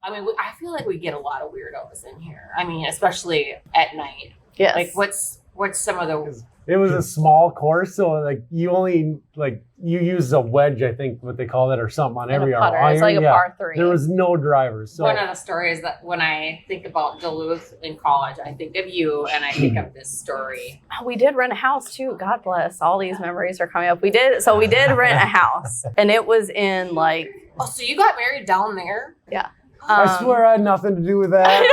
I mean, I feel like we get a lot of weirdos in here. I mean, especially at night. Yes. Like, what's some of the... It was a small course, so like you only you use a wedge, I think what they call it, or something on every iron. It's like a par 3. There was no drivers. So one of the stories that when I think about Duluth in college, I think of you and I think of this story. We did rent a house too. God bless. All these memories are coming up. We did rent a house, and it was in like. Oh, so you got married down there? Yeah. I swear I had nothing to do with that.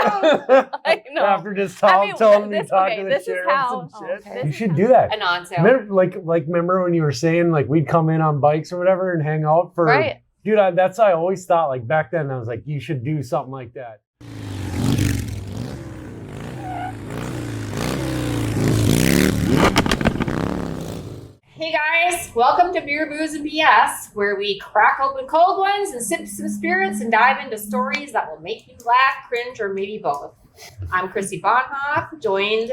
I know. After just telling me to talk to the sheriffs and shit. Okay. You should do that. An on sale. Remember when you were saying like we'd come in on bikes or whatever and hang out for right. Dude, that's I always thought like back then I was like you should do something like that. Hey guys, welcome to Beer, Booze, and BS, where we crack open cold ones and sip some spirits and dive into stories that will make you laugh, cringe, or maybe both. I'm Chrissy Bohnhoff, joined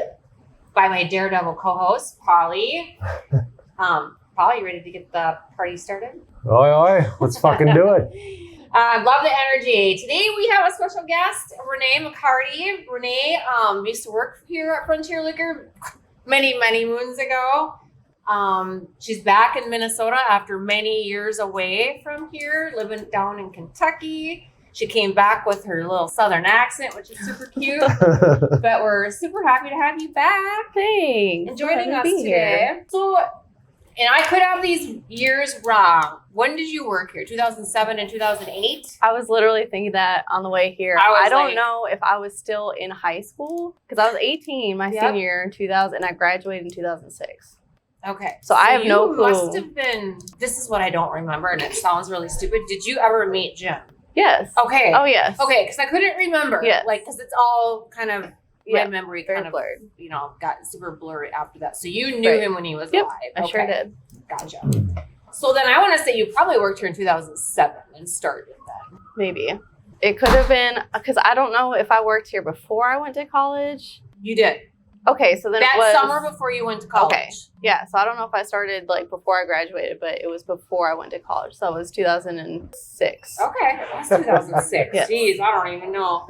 by my daredevil co-host, Polly. Polly, you ready to get the party started? Oi, let's fucking do it. Love the energy. Today we have a special guest, Renee McCarty. Renee used to work here at Frontier Liquor many, many moons ago. She's back in Minnesota after many years away from here, living down in Kentucky. She came back with her little southern accent, which is super cute. But we're super happy to have you back. Thanks. And joining us today. So, and I could have these years wrong. When did you work here? 2007 and 2008? I was literally thinking that on the way here. I don't know if I was still in high school because I was 18 my senior year in 2000 and I graduated in 2006. Okay. So I have no clue. Must have been, this is what I don't remember, and it sounds really stupid. Did you ever meet Jim? Yes. Okay. Oh, yes. Okay, because I couldn't remember. Yes. Like, because it's all kind of, my memory kind of, blurred. Got super blurry after that. So you knew him when he was alive. I sure did. Gotcha. So then I want to say you probably worked here in 2007 and started then. Maybe. It could have been, because I don't know if I worked here before I went to college. You did. Okay, so then that it was summer before you went to college. Okay, yeah. So I don't know if I started like before I graduated, but it was before I went to college. So it was 2006. Okay, that's 2006. Yes. Jeez, I don't even know.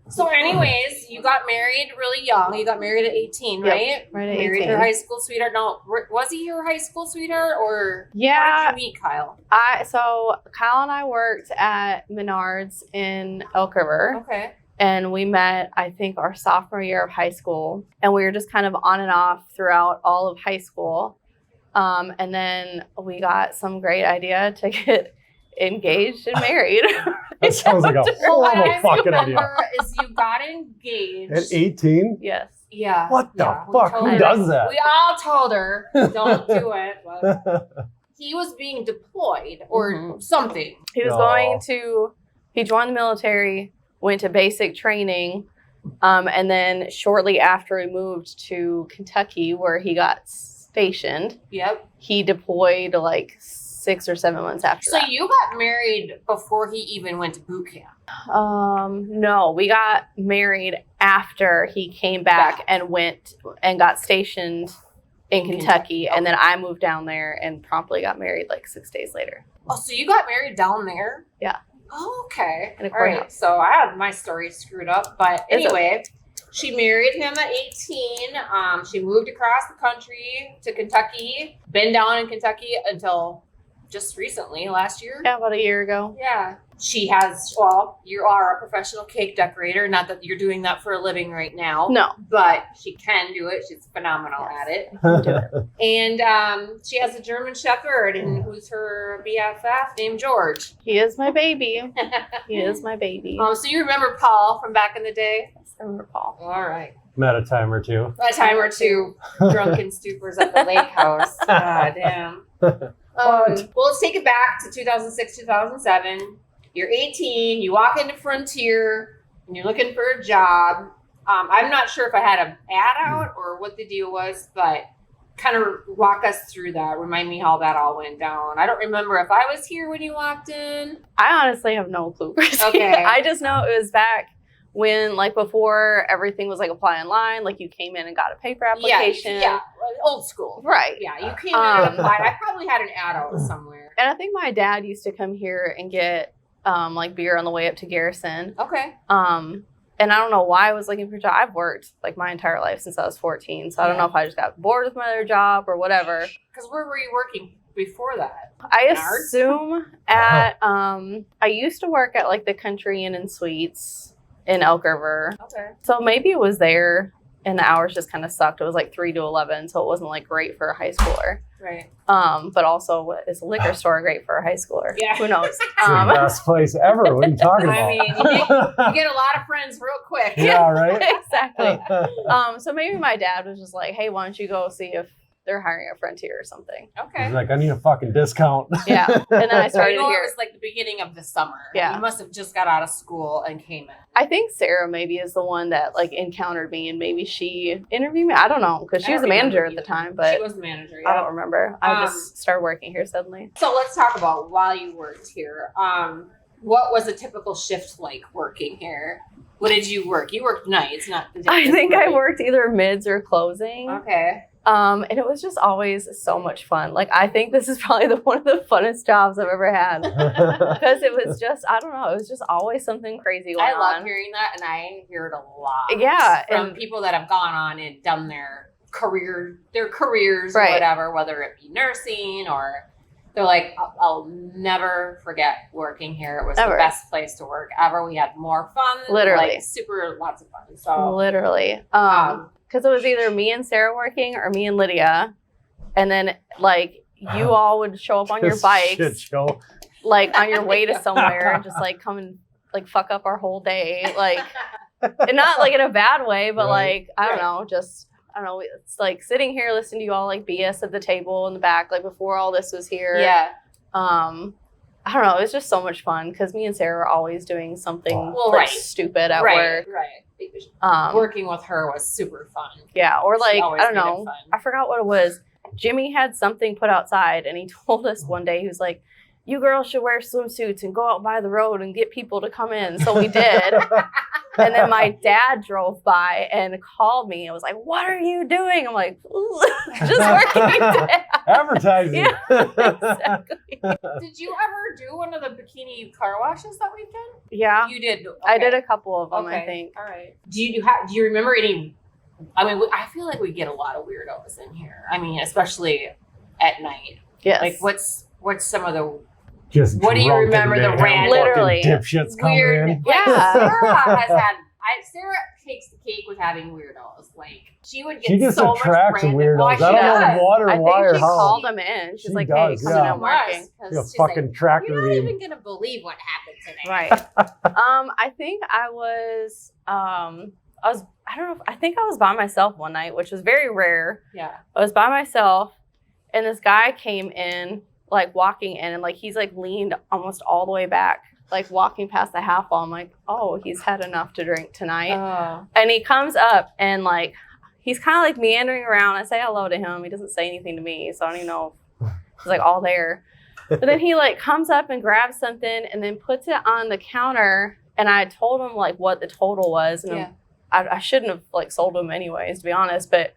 So, anyways, you got married really young. You got married at 18, right? Yep, right at 18. Married your high school sweetheart. No, was he your high school sweetheart, or yeah? How did you meet Kyle? So Kyle and I worked at Menards in Elk River. Okay. And we met, I think, our sophomore year of high school. And we were just kind of on and off throughout all of high school. And then we got some great idea to get engaged and married. That sounds like a horrible fucking idea. Is you got engaged. At 18? Yes. Yeah. What the fuck? Who does that? We all told her, don't do it. But he was being deployed or something. He was he joined the military, went to basic training, and then shortly after he moved to Kentucky, where he got stationed, he deployed like 6 or 7 months after that. So you got married before he even went to boot camp? No, we got married after he came back and went and got stationed in Kentucky, and then I moved down there and promptly got married like 6 days later. Oh, so you got married down there? Yeah. Oh, okay. In a courthouse. All right. So I had my story screwed up, but anyway, she married him at 18. She moved across the country to Kentucky, been down in Kentucky until just recently, last year. Yeah, about a year ago. Yeah. She has, you are a professional cake decorator. Not that you're doing that for a living right now. No. But she can do it. She's phenomenal at it. Do it. And she has a German Shepherd, and who's her BFF named George. He is my baby. He is my baby. So you remember Paul from back in the day? Yes, I remember Paul. All right. Met a time or two. A time or two. Drunken stupors at the lake house. God damn. Well, let's take it back to 2006, 2007. You're 18, you walk into Frontier, and you're looking for a job. I'm not sure if I had an ad out or what the deal was, but kind of walk us through that. Remind me how that all went down. I don't remember if I was here when you walked in. I honestly have no clue. Okay. I just know it was back when, like, before everything was, like, apply online. Like, you came in and got a paper application. Yeah, old school. Right. Yeah, you came in and applied. I probably had an ad out somewhere. And I think my dad used to come here and get like beer on the way up to Garrison. Okay. And I don't know why I was looking for a job. I've worked like my entire life since I was 14. So I don't know if I just got bored with my other job or whatever. Because where were you working before that? I assume at, I used to work at like the Country Inn and Suites in Elk River. Okay. So maybe it was there and the hours just kind of sucked. It was like 3 to 11. So it wasn't like great for a high schooler. Right. But also is a liquor store great for a high schooler? Yeah. Who knows? It's the best place ever. What are you talking about? I mean, you get a lot of friends real quick. Yeah, right? Exactly. So maybe my dad was just like, hey, why don't you go see if they're hiring a Frontier or something? Okay. He's like, I need a fucking discount. Yeah. And then I started it to hear. was like the beginning of the summer. Yeah. You must have just got out of school and came in. I think Sarah maybe is the one that like encountered me and maybe she interviewed me. I don't know because she was the manager at the time, but she was the manager. Yeah. I don't remember. I just started working here suddenly. So let's talk about while you worked here. What was a typical shift like working here? What did you work? You worked nights, not the days. I think right? I worked either mids or closing. Okay. And it was just always so much fun. Like, I think this is probably one of the funnest jobs I've ever had. Because it was just, I don't know, it was just always something crazy going on. I love hearing that, and I hear it a lot. Yeah. From people that have gone on and done their careers Right. or whatever, whether it be nursing or they're like, I'll never forget working here. It was Ever. the best place to work ever. We had more fun. Literally. Like, super lots of fun. So Literally. Because it was either me and Sarah working or me and Lydia. And then, like, you all would show up on your This bikes, shit show. like, on your way to somewhere and just, like, come and, like, fuck up our whole day. Like, and not, like, in a bad way, but, Right. like, I don't know, just, I don't know. It's, like, sitting here listening to you all, like, BS at the table in the back, like, before all this was here. yeah. I don't know. It was just so much fun because me and Sarah were always doing something Well, like, right. stupid at Right. work. Right. Working with her was super fun. Yeah, or She like, I always don't made it know. fun. I forgot what it was. Jimmy had something put outside and he told us one day, he was like, you girls should wear swimsuits and go out by the road and get people to come in. So we did. And then my dad drove by and called me and was like, what are you doing? I'm like, just working. Dad. Advertising. Yeah, exactly. Did you ever do one of the bikini car washes that we've done? Yeah. You did. Okay. I did a couple of them, Okay. I think. All right. Do you remember any? I mean, I feel like we get a lot of weirdos in here. I mean, especially at night. Yes. Like, what's some of the Just What do you drunk remember in the there, random- Literally. fucking dipshits coming weird? in. Like, Yeah. Sarah has had. Sarah takes the cake with having weirdos. Like, she would get She just so attracts much random. weirdos. Well, I she don't does. know what or I why think or she how. called them in. She's She like, does, hey, come in, yeah. I'm working. Yes, 'cause Like a she's fucking like, tractor you're not beam. even gonna believe what happened today. Right. I think I was I don't know, I think I was by myself one night, which was very rare. Yeah. I was by myself and this guy came in, like walking in and like he's like leaned almost all the way back, like walking past the half wall. I'm like, oh, he's had enough to drink tonight. Oh. And he comes up and like he's kind of like meandering around. I say hello to him. He doesn't say anything to me, so I don't even know if he's like all there. But then he like comes up and grabs something and then puts it on the counter. And I told him like what the total was, and Yeah. I shouldn't have like sold him anyways, to be honest. But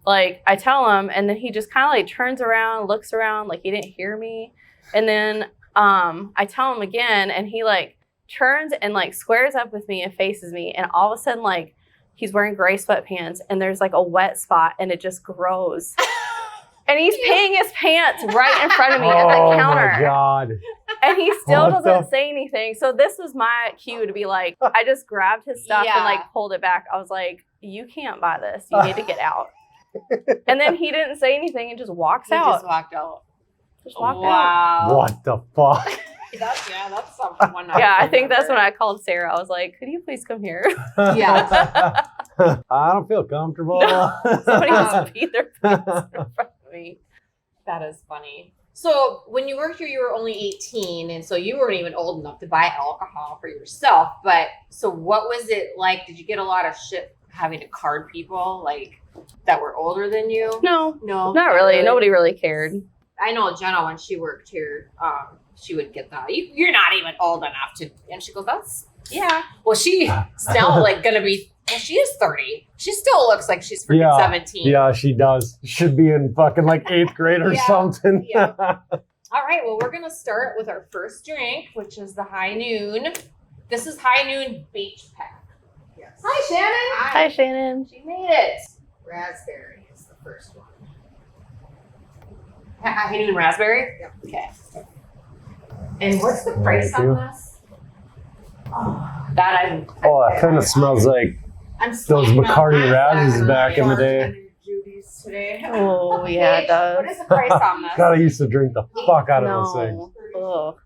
like I tell him, and then he just kind of like turns around, looks around, like he didn't hear me. And then I tell him again, and he like turns and like squares up with me and faces me, and all of a sudden like he's wearing gray sweatpants, and there's like a wet spot, and it just grows. And he's peeing his pants right in front of me at the counter. Oh my God. And he still What doesn't the- say anything. So this was my cue to be like, I just grabbed his stuff Yeah. and like pulled it back. I was like, you can't buy this. You need to get out. And then he didn't say anything and just walks He out. just walked out. Just walked out. Wow. What the fuck? That's something. Yeah, I think that's when I called Sarah. I was like, could you please come here? Yeah. I don't feel comfortable. Somebody just beat their pants in front of me. That is funny. So when you worked here, you were only 18, and so you weren't even old enough to buy alcohol for yourself. But so what was it like? Did you get a lot of shit having to card people like that were older than you? No, No, not really. Nobody really cared. I know Jenna, when she worked here, she would get that. You're not even old enough to, and she goes, "That's yeah." Well, she's now like gonna be. Well, she is 30. She still looks like she's freaking Yeah. 17. Yeah, she does. Should be in fucking like 8th grade or Yeah. something. Yeah. All right, well, we're going to start with our first drink, which is the High Noon. This is High Noon Beach Pack. Yes. Hi, Shannon. Hi, Shannon. She made it. Raspberry is the first one. High Noon Raspberry? Yep. Okay. And what's the price Thank you. on this? Oh, that I'm. Oh, it kind of smells like I'm those slamming on McCarty my Razzies back back in the day. under Judy's today. Oh, yeah, it does. What is the price on this? God, I used to drink the fuck out of those things. No. Ugh.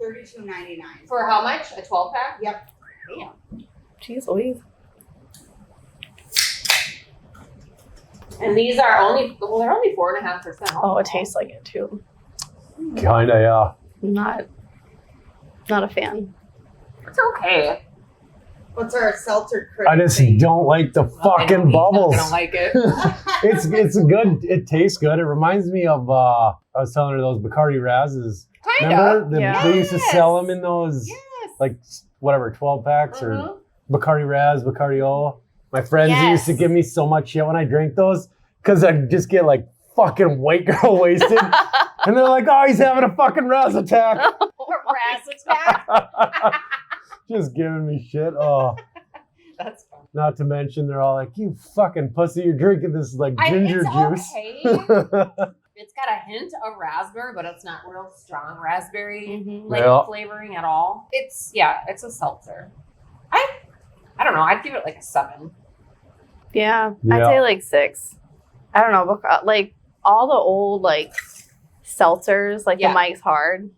$32.99. For how much? A 12-pack? Yep. Damn. Jeez Louise. And these are only, well, they're only 4.5%. Oh, it tastes like it too. Kinda, yeah. Not a fan. It's okay. What's our seltzer critic I just thing? don't like the I know fucking he's bubbles. not gonna like it. It's good. It tastes good. It reminds me of I was telling her those Bacardi Razes. Kind Remember? of. They used to sell them in those Yes. like whatever 12 packs Mhm. or Bacardi Raz, Bacardi O. My friends used to Yes. give me so much shit when I drank those because I'd just get like fucking white girl wasted, and they're like, "Oh, he's having a fucking Raz attack." Raz attack. Just giving me shit. Oh, That's fun. not to mention they're all like, "You fucking pussy, you're drinking this like ginger it's juice." Okay. It's got a hint of raspberry, but it's not real strong raspberry like Yeah. flavoring at all. It's a seltzer. I don't know. I'd give it like a 7. Yeah, Yeah. I'd say like 6. I don't know, like all the old like seltzers, like Yeah. the Mike's Hard,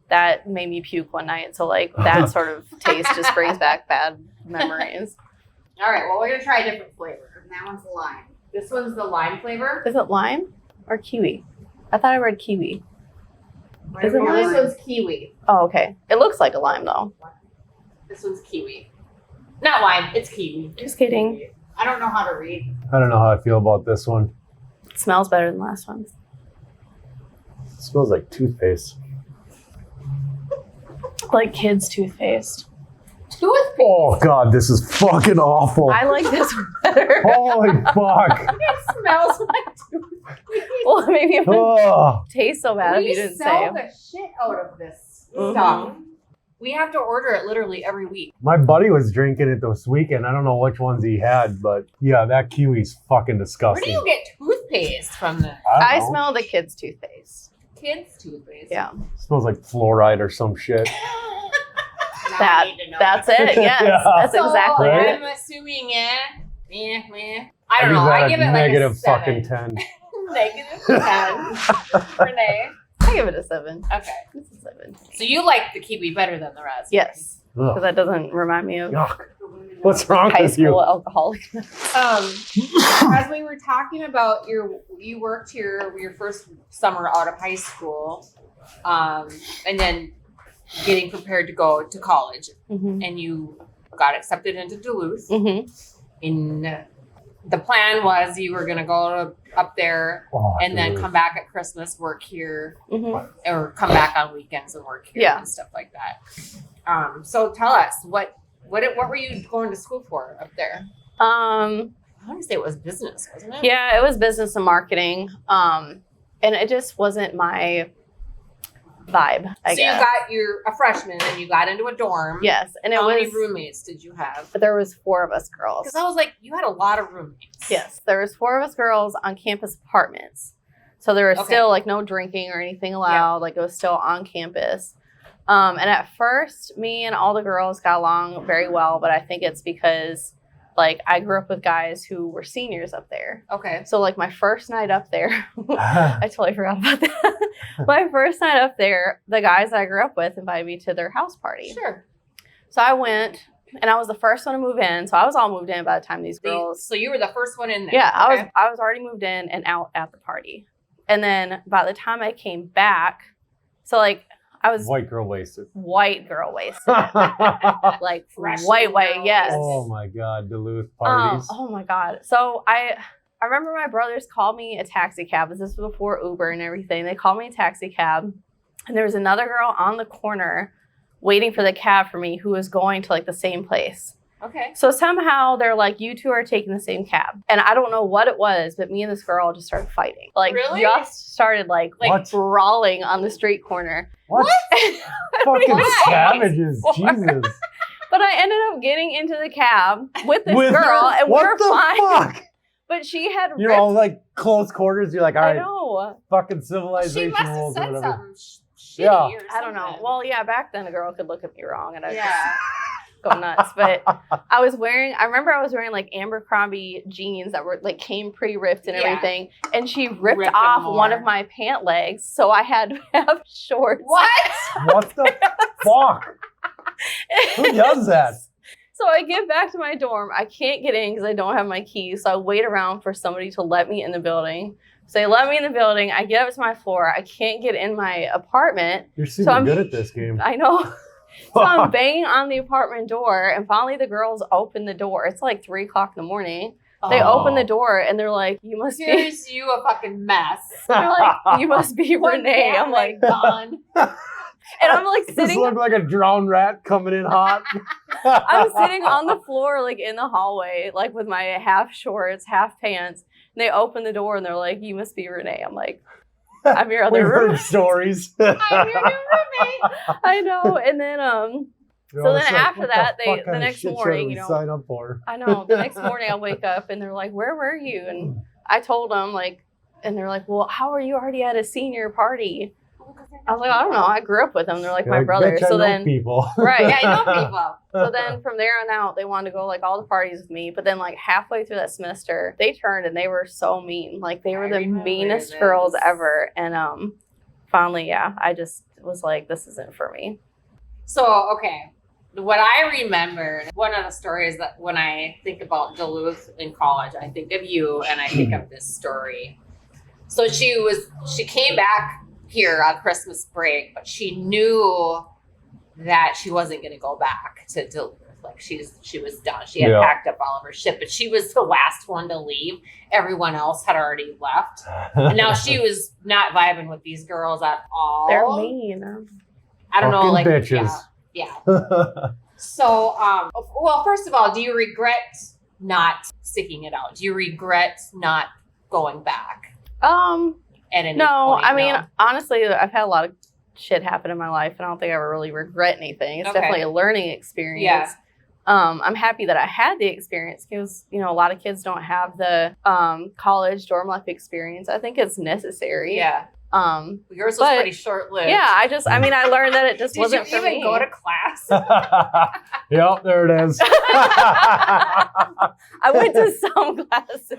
that made me puke one night. So like that sort of taste just brings back bad memories. All right. Well, we're gonna try a different flavor. And that one's lime. This one's the lime flavor. Is it lime or kiwi? I thought I read kiwi. Is it Oh, lime? this one's kiwi. Oh, okay. It looks like a lime though. This one's kiwi. Not lime. It's kiwi. Just kidding. I don't know how to read. I don't know how I feel about this one. It smells better than the last ones. It smells like toothpaste. Like kids' toothpaste. Toothpaste. Oh god, this is fucking awful. I like this one better. Holy fuck. It smells like toothpaste. Well, maybe it wouldn't Oh, taste so bad if We you didn't sell say. the shit out of this Mhm. stuff. We have to order it literally every week. my buddy was drinking it this weekend. I don't know which ones he had, but yeah, that kiwi's fucking Where disgusting. do you get toothpaste from the I don't know. smell the kids' toothpaste. kids' toothpaste? Yeah. It smells like fluoride or some shit. Now That- I need to know. That's it. Yes. Yeah. That's So exactly Right? it. I'm assuming I don't know. I'd I give give that it a like negative a 7. fucking 10. Negative 10. Renee. I give it a 7. Okay. It's a 7. So you like the kiwi better than the raspberry? Yes. Because Ugh. that doesn't remind me of Yuck. What's wrong high with school you? alcoholic. As we were talking about you worked here your first summer out of high school, and then getting prepared to go to college, Mm-hmm. and you got accepted into Duluth. Mm-hmm. The plan was you were gonna go up there Oh, and then dude. come back at Christmas, work here, Mm-hmm. or come back on weekends and work here Yeah. and stuff like that. So tell us what were you going to school for up there? I want to say it was business, wasn't it? Yeah, it was business and marketing. And it just wasn't my vibe, I So guess. you're a freshman and you got into a dorm. Yes. And it How many was, roommates did you have? there was 4 of us girls. Because I was like, you had a lot of roommates. Yes, there was 4 of us girls on campus apartments. So there was Okay. still like no drinking or anything allowed. Like it was still on campus. And at first, me and all the girls got along very well, but I think it's because like I grew up with guys who were seniors up there. Okay. So like my first night up there, I totally forgot about that. My first night up there, the guys that I grew up with invited me to their house party. Sure. So I went, and I was the first one to move in. So I was all moved in by the time these girls. So you were the first one in there. Yeah, Okay. I was already moved in and out at the party. And then by the time I came back, so like I was White girl wasted. white girl wasted. Oh Like Freshman white, girl yes. my god, Duluth parties. Oh my god. So I remember my brothers called me a taxi cab. This was before Uber and everything. They called me a taxi cab. And there was another girl on the corner waiting for the cab for me who was going to like the same place. Okay. So somehow they're like, you two are taking the same cab. And I don't know what it was, but me and this girl just started fighting. Like, Really? just started like What? brawling on the street corner. What? Fucking Why? savages. Jesus. But I ended up getting into the cab with this With girl, her? and What we're the fine. fuck? But she had You're ripped. all like close quarters. You're like, all I right, know. fucking She civilization must have rules or said whatever. something shitty Yeah. or I don't know. something. Well, yeah, back then a girl could look at me wrong, and I yeah. go nuts. But I remember I was wearing like Abercrombie jeans that were like came pre-ripped and Yeah. everything. And she ripped Ripped them off one more. of my pant legs. So I had to have shorts. What? What the fuck? Who does that? So I get back to my dorm. I can't get in because I don't have my keys. So I wait around for somebody to let me in the building. So they let me in the building. I get up to my floor. I can't get in my apartment. You're super I'm- good at this game. I know. So I'm banging on the apartment door, and finally the girls open the door. It's like 3 o'clock in the morning. They Oh. open the door, and they're like, "You must be." Here's you a fucking mess. They're like, "You must be One Renee." I'm like, gone. and I'm like This sitting. looked like a drowned rat coming in hot. I'm sitting on the floor, like in the hallway, like with my half shorts, half pants. And they open the door, and they're like, "You must be Renee." I'm like, "I'm your We've other heard roommate." stories. I'm your new roommate. I know. And then You're So all then just like, after what that, the they- fuck the kind of next shit show morning, did we you know, sign up for? I know. The next morning I wake up and they're like, "Where were you?" And I told them like, and they're like, "Well, how are you already at a senior party?" I was like, "I don't know. I grew up with them. They're like You're my brother." Bitch, I So know then, people. right? Yeah, I know people. So then from there on out, they wanted to go like all the parties with me. But then like halfway through that semester, they turned and they were so mean. Like they were I the remember meanest girls this. ever. And finally, yeah, I just was like, this isn't for me. So, okay. What I remember, one of the stories that when I think about Duluth in college, I think of you and I think of this story. So she came back here on Christmas break, but she knew that she wasn't going to go back to Duluth. Like she was done. She had Yeah. packed up all of her shit, but she was the last one to leave. Everyone else had already left. And now she was not vibing with these girls at all. They're mean. I don't know, Fucking like bitches. yeah. So, well, first of all, do you regret not sticking it out? Do you regret not going back at any No, point? I mean, No? honestly, I've had a lot of shit happen in my life. I don't think I ever really regret anything. It's Okay. definitely a learning experience. Yeah. I'm happy that I had the experience because, you know, a lot of kids don't have the college dorm life experience. I think it's necessary. Yeah. Yours was but- pretty short lived. Yeah, I mean, I learned that it just Did wasn't you for even me. go to class? Yep, there it is. I went to some classes.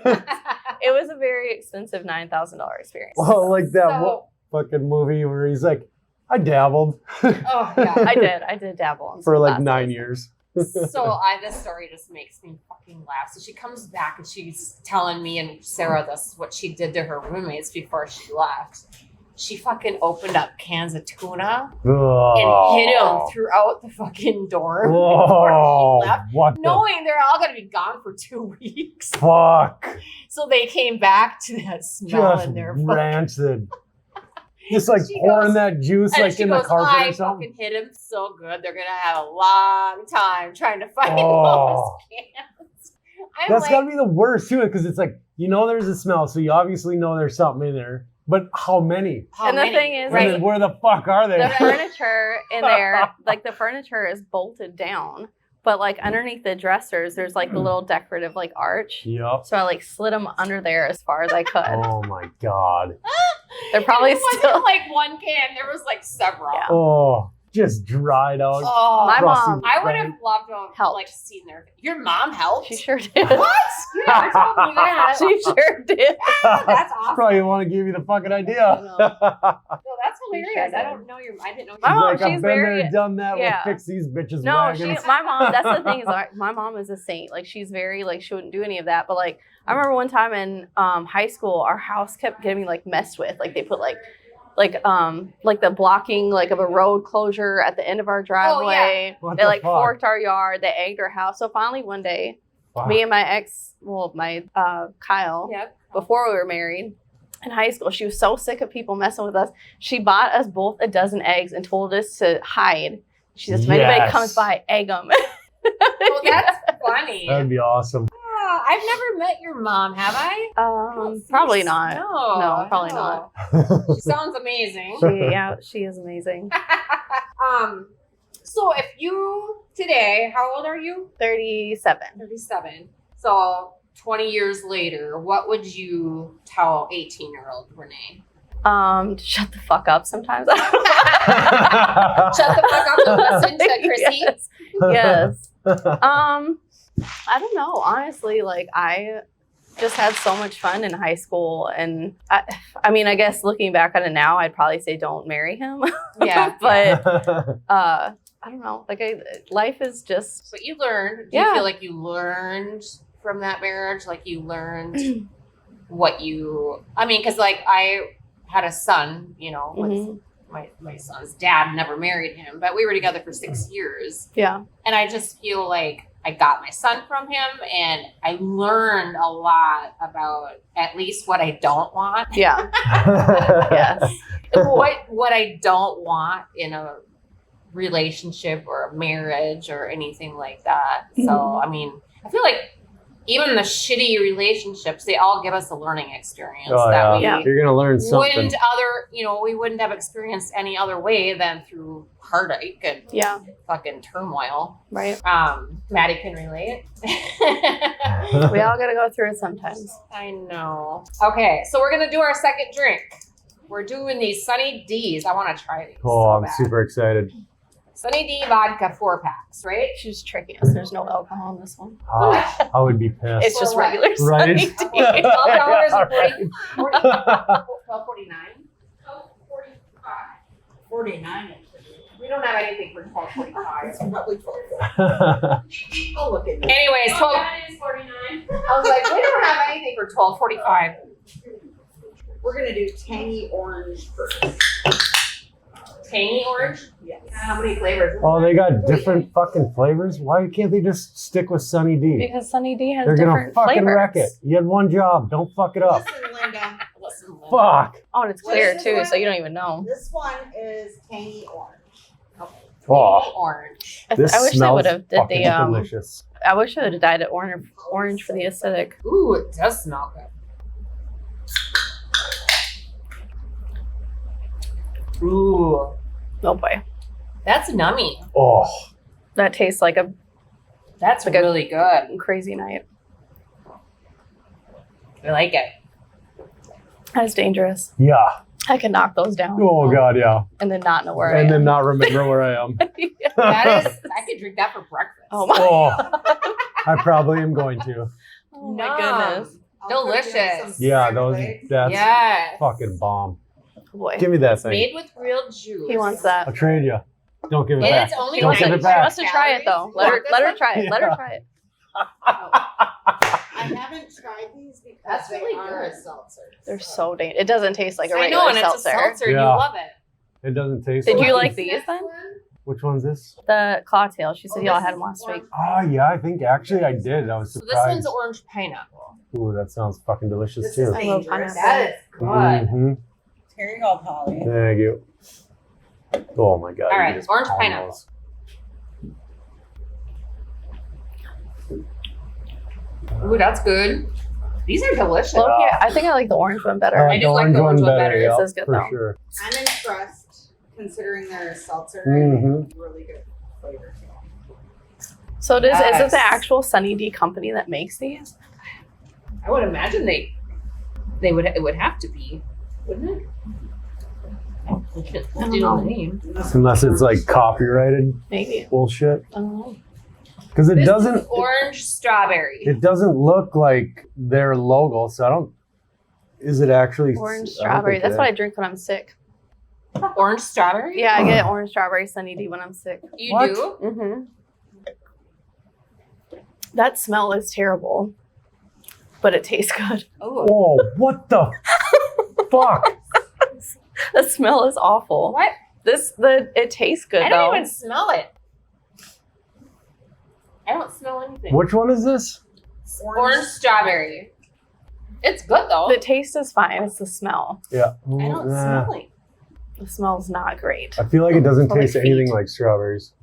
It was a very expensive $9,000 experience. Well, like that So- fucking movie where he's like, I dabbled Oh, yeah. I did dabble in for some like classes. 9 years. So this story just makes me fucking laugh. So she comes back and she's telling me and Sarah this what she did to her roommates before she left. She fucking opened up cans of tuna and hid them throughout the fucking dorm before Whoa, she left, what knowing they're all gonna be gone for 2 weeks. the fuck? So they came back to that smell Just in their rancid. Just like She pouring goes- that juice and like she in goes, the carpet I or something. fucking hit him so good. They're gonna have a long time trying to find Oh. those cans. I'm That's like, gotta be the worst too, because it's like, you know there's a smell, so you obviously know there's something in there. But how many? how And the many? thing is, And right? then where the fuck are they? The furniture in there, like the furniture is bolted down, but like underneath the dressers, there's like the little decorative like arch. Yep. So I like slid them under there as far as I could. Oh my god. They're probably it wasn't still. like one can. There was like several. Yeah. Oh, just dried out. Oh, My crusty mom I would right? have loved to have Helped. like seen your mom helped. She sure did. What? You never told me that. She sure did. That's awesome. Probably want to give you the fucking idea. I know. No, that's She hilarious. sure I did. don't know your. I didn't know. My your mom, like, I've she's been very- there, done that. yeah. We'll fix these bitches' No, she, wagons. my mom, that's the thing is like, my mom is a saint. Like she's very like, she wouldn't do any of that. But like, I remember one time in high school, our house kept getting like messed with. Like they put like the blocking like of a road closure at the end of our driveway. What They the like fuck? forked our yard. They egged our house. So finally one day, Wow. me and my ex, Kyle, Yep. before we were married in high school, she was so sick of people messing with us. She bought us both a dozen eggs and told us to hide. She says, if anybody Yes. comes by, egg them. Oh, that's funny. That'd be awesome. Ah, I've never met your mom, have I? Probably not. No, probably not. She sounds amazing. She is amazing. So if you today, how old are you? 37. 37. So 20 years later, what would you tell 18-year-old Renee? Shut the fuck up sometimes. Shut the fuck up and listen to Chrissy. Yes. I don't know. Honestly, like I just had so much fun in high school, and I mean, I guess looking back on it now, I'd probably say don't marry him. Yeah. But I don't know. Like life is just. But you learned. Do you feel like you learned from that marriage? Like you learned what you. I mean, because like I had a son, you know, with my son's dad never married him, but we were together for 6 years. Yeah. And I just feel like I got my son from him, and I learned a lot about at least what I don't want. Yeah. Yes. What I don't want in a relationship or a marriage or anything like that. So, I mean, I feel like even the shitty relationships, they all give us a learning experience that you're gonna learn something. We wouldn't have experienced any other way than through heartache and fucking turmoil. Right. Maddie can relate. We all gotta go through it sometimes. I know. Okay, so we're gonna do our second drink. We're doing these Sunny D's. I want to try these. Oh, I'm super excited. Sunny D vodka 4-packs, right? She's tricking us. There's no alcohol in this one. I would be pissed. It's just regular Right? Sunny D. $12 and 12.49. 49. We don't have anything for 12.45. It's probably 12. I'll look at it. Anyways, 12. is 49. I was like, we don't have anything for 12.45. We're going to do tangy orange first. Tangy orange? Yes. How many flavors? Oh, they got different fucking flavors? Why can't they just stick with Sunny D? Because Sunny D has They're gonna different fucking flavors. wreck it. You had one job. Don't fuck it up. Listen, Linda. Fuck. Oh, and it's What clear is this too, one? so you don't even know. This one is tangy orange. Oh, Orange. this I wish they smells would have did fucking the delicious. I wish I would have dyed it orange for the aesthetic. Ooh, it does smell good. Ooh, Oh boy, that's nummy. Oh, that tastes like a That's Like a- really good. crazy night. I like it. That's dangerous. yeah. I can knock those down. Oh, God, yeah. And then not know where I And am. then not remember where I am. That is, I could drink that for breakfast. Oh my, Oh, I probably am going to. oh my Nom. goodness. I'll put you on Delicious. some Yeah, scrambled those, eggs. that's Yes. fucking bomb. Boy. Give me that thing. Made with real juice. He wants that. I'll trade you. Don't give it And back. it's only Don't give 90 it back. She wants to try it though. Let her try it. Let her try it. I haven't tried these because That's they really are good. a seltzer. They're so dangerous. It doesn't taste like a I regular know, and it's a seltzer. seltzer. You Yeah. love it. It doesn't taste Did like you it. like these then? Which one's this? The cocktail. She said Oh, y'all this had is them last week. Oh, yeah, I think actually I did. I was So this surprised. one's orange pineapple. Ooh, that sounds fucking delicious This too. is I love dangerous. pineapple. That is good. Mm-hmm. Here you go, Polly. Thank you. Oh my God. All you right, just orange palm pineapple. those. Ooh, that's good. These are delicious. Well, here, I think I like the orange one better. I I like do the like orange the one orange one better. better. Yeah, This is good, for though. sure. I'm impressed considering they're a seltzer. Mhm. Really good flavor. So is it Yes. the actual Sunny D company that makes these? I would imagine they would. It would have to be, wouldn't it? We can't I don't do know. the name. Unless it's like copyrighted Maybe. bullshit. I don't know. Because it This doesn't. is orange strawberry. It doesn't look like their logo, so I don't. Is it actually Orange I don't strawberry. think That's it what I is. drink when I'm sick. Orange strawberry? Yeah, I get orange strawberry Sunny D when I'm sick. You What? do? Mm-hmm. That smell is terrible, but it tastes good. Oh. Oh, what the fuck? The smell is awful. What? It tastes good I though. don't even smell it. I don't smell anything. Which one is this? Orange strawberry. It's good though. The taste is fine. It's the smell. Yeah. I don't Nah. smell it. The smell's not great. I feel like it doesn't Or like taste anything feet. like strawberries.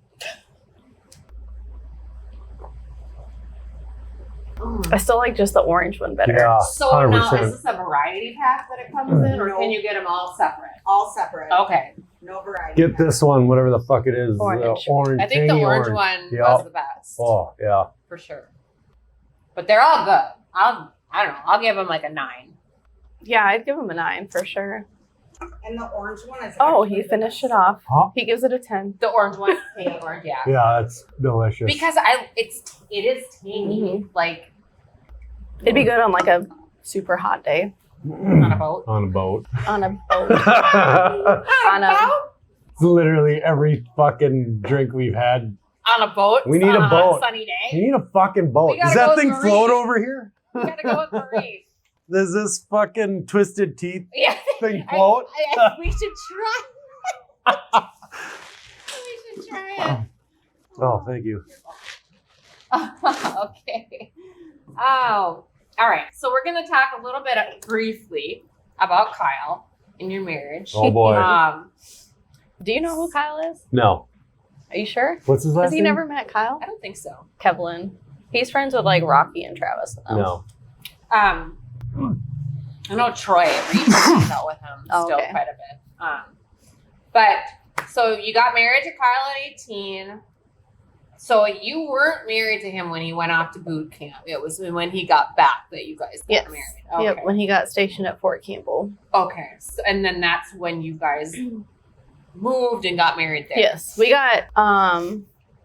I still like just the orange one better. Yeah, So 100%. now, is this a variety pack that it comes in, or No. can you get them all separate? All separate. Okay. No variety. Get this one, whatever the fuck it is. Orange. The orange. I think the tangy orange one Yep. was the best. Oh, yeah. For sure. But they're all good. I don't know. I'll give them like a 9. Yeah, I'd give him a 9 for sure. And the orange one is. Oh, actually he the finished best. it off. Huh? He gives it a 10. The orange one, tangy orange, yeah. Yeah, that's delicious. Because it is tangy. Like It'd be good on like a super hot day. on a boat. On a boat. On a boat. On a boat? It's literally every fucking drink we've had. On a boat. We need a on boat. A sunny We day. need a fucking boat. We gotta Does that go with thing Marie. float over here? We gotta go with Marie. Does this fucking twisted teeth Yeah. thing float? We should try. We should try it. Oh, thank you. Okay. Oh, all right. So we're gonna talk a little bit briefly about Kyle and your marriage. Oh boy. Do you know who Kyle is? No. Are you sure? What's his last Has he name? never met Kyle? I don't think so. Kevlin. He's friends with like Rocky and Travis. No. I know Troy reached out with him Oh, still okay. quite a bit. But so you got married to Kyle at 18. So you weren't married to him when he went off to boot camp. It was when he got back that you guys got Yes. married. Okay. Yep, when he got stationed at Fort Campbell. Okay. So, and then that's when you guys moved and got married there. Yes, we got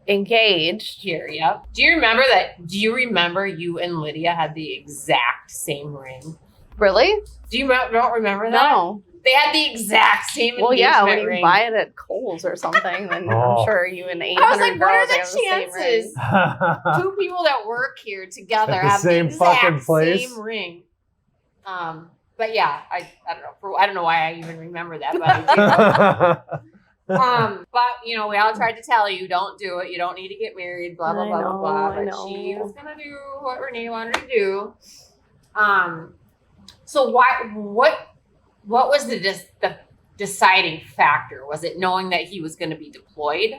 engaged. Here, yep. Do you remember that? Do you remember you and Lydia had the exact same ring? Really? Do you don't remember that? No. They had the exact same Well, yeah, when engagement you ring. buy it at Kohl's or something, then Oh. I'm sure you and 800 I was like, what are girls the have the same chances? ring. Two people that work here together At the have same the exact fucking place? same ring. But yeah, I don't know. I don't know why I even remember that, but I do. But you know, we all tried to tell you, don't do it. You don't need to get married. Blah blah I blah know, blah I blah. But know. she was gonna do what Renee wanted to do. So what was the deciding factor? Was it knowing that he was going to be deployed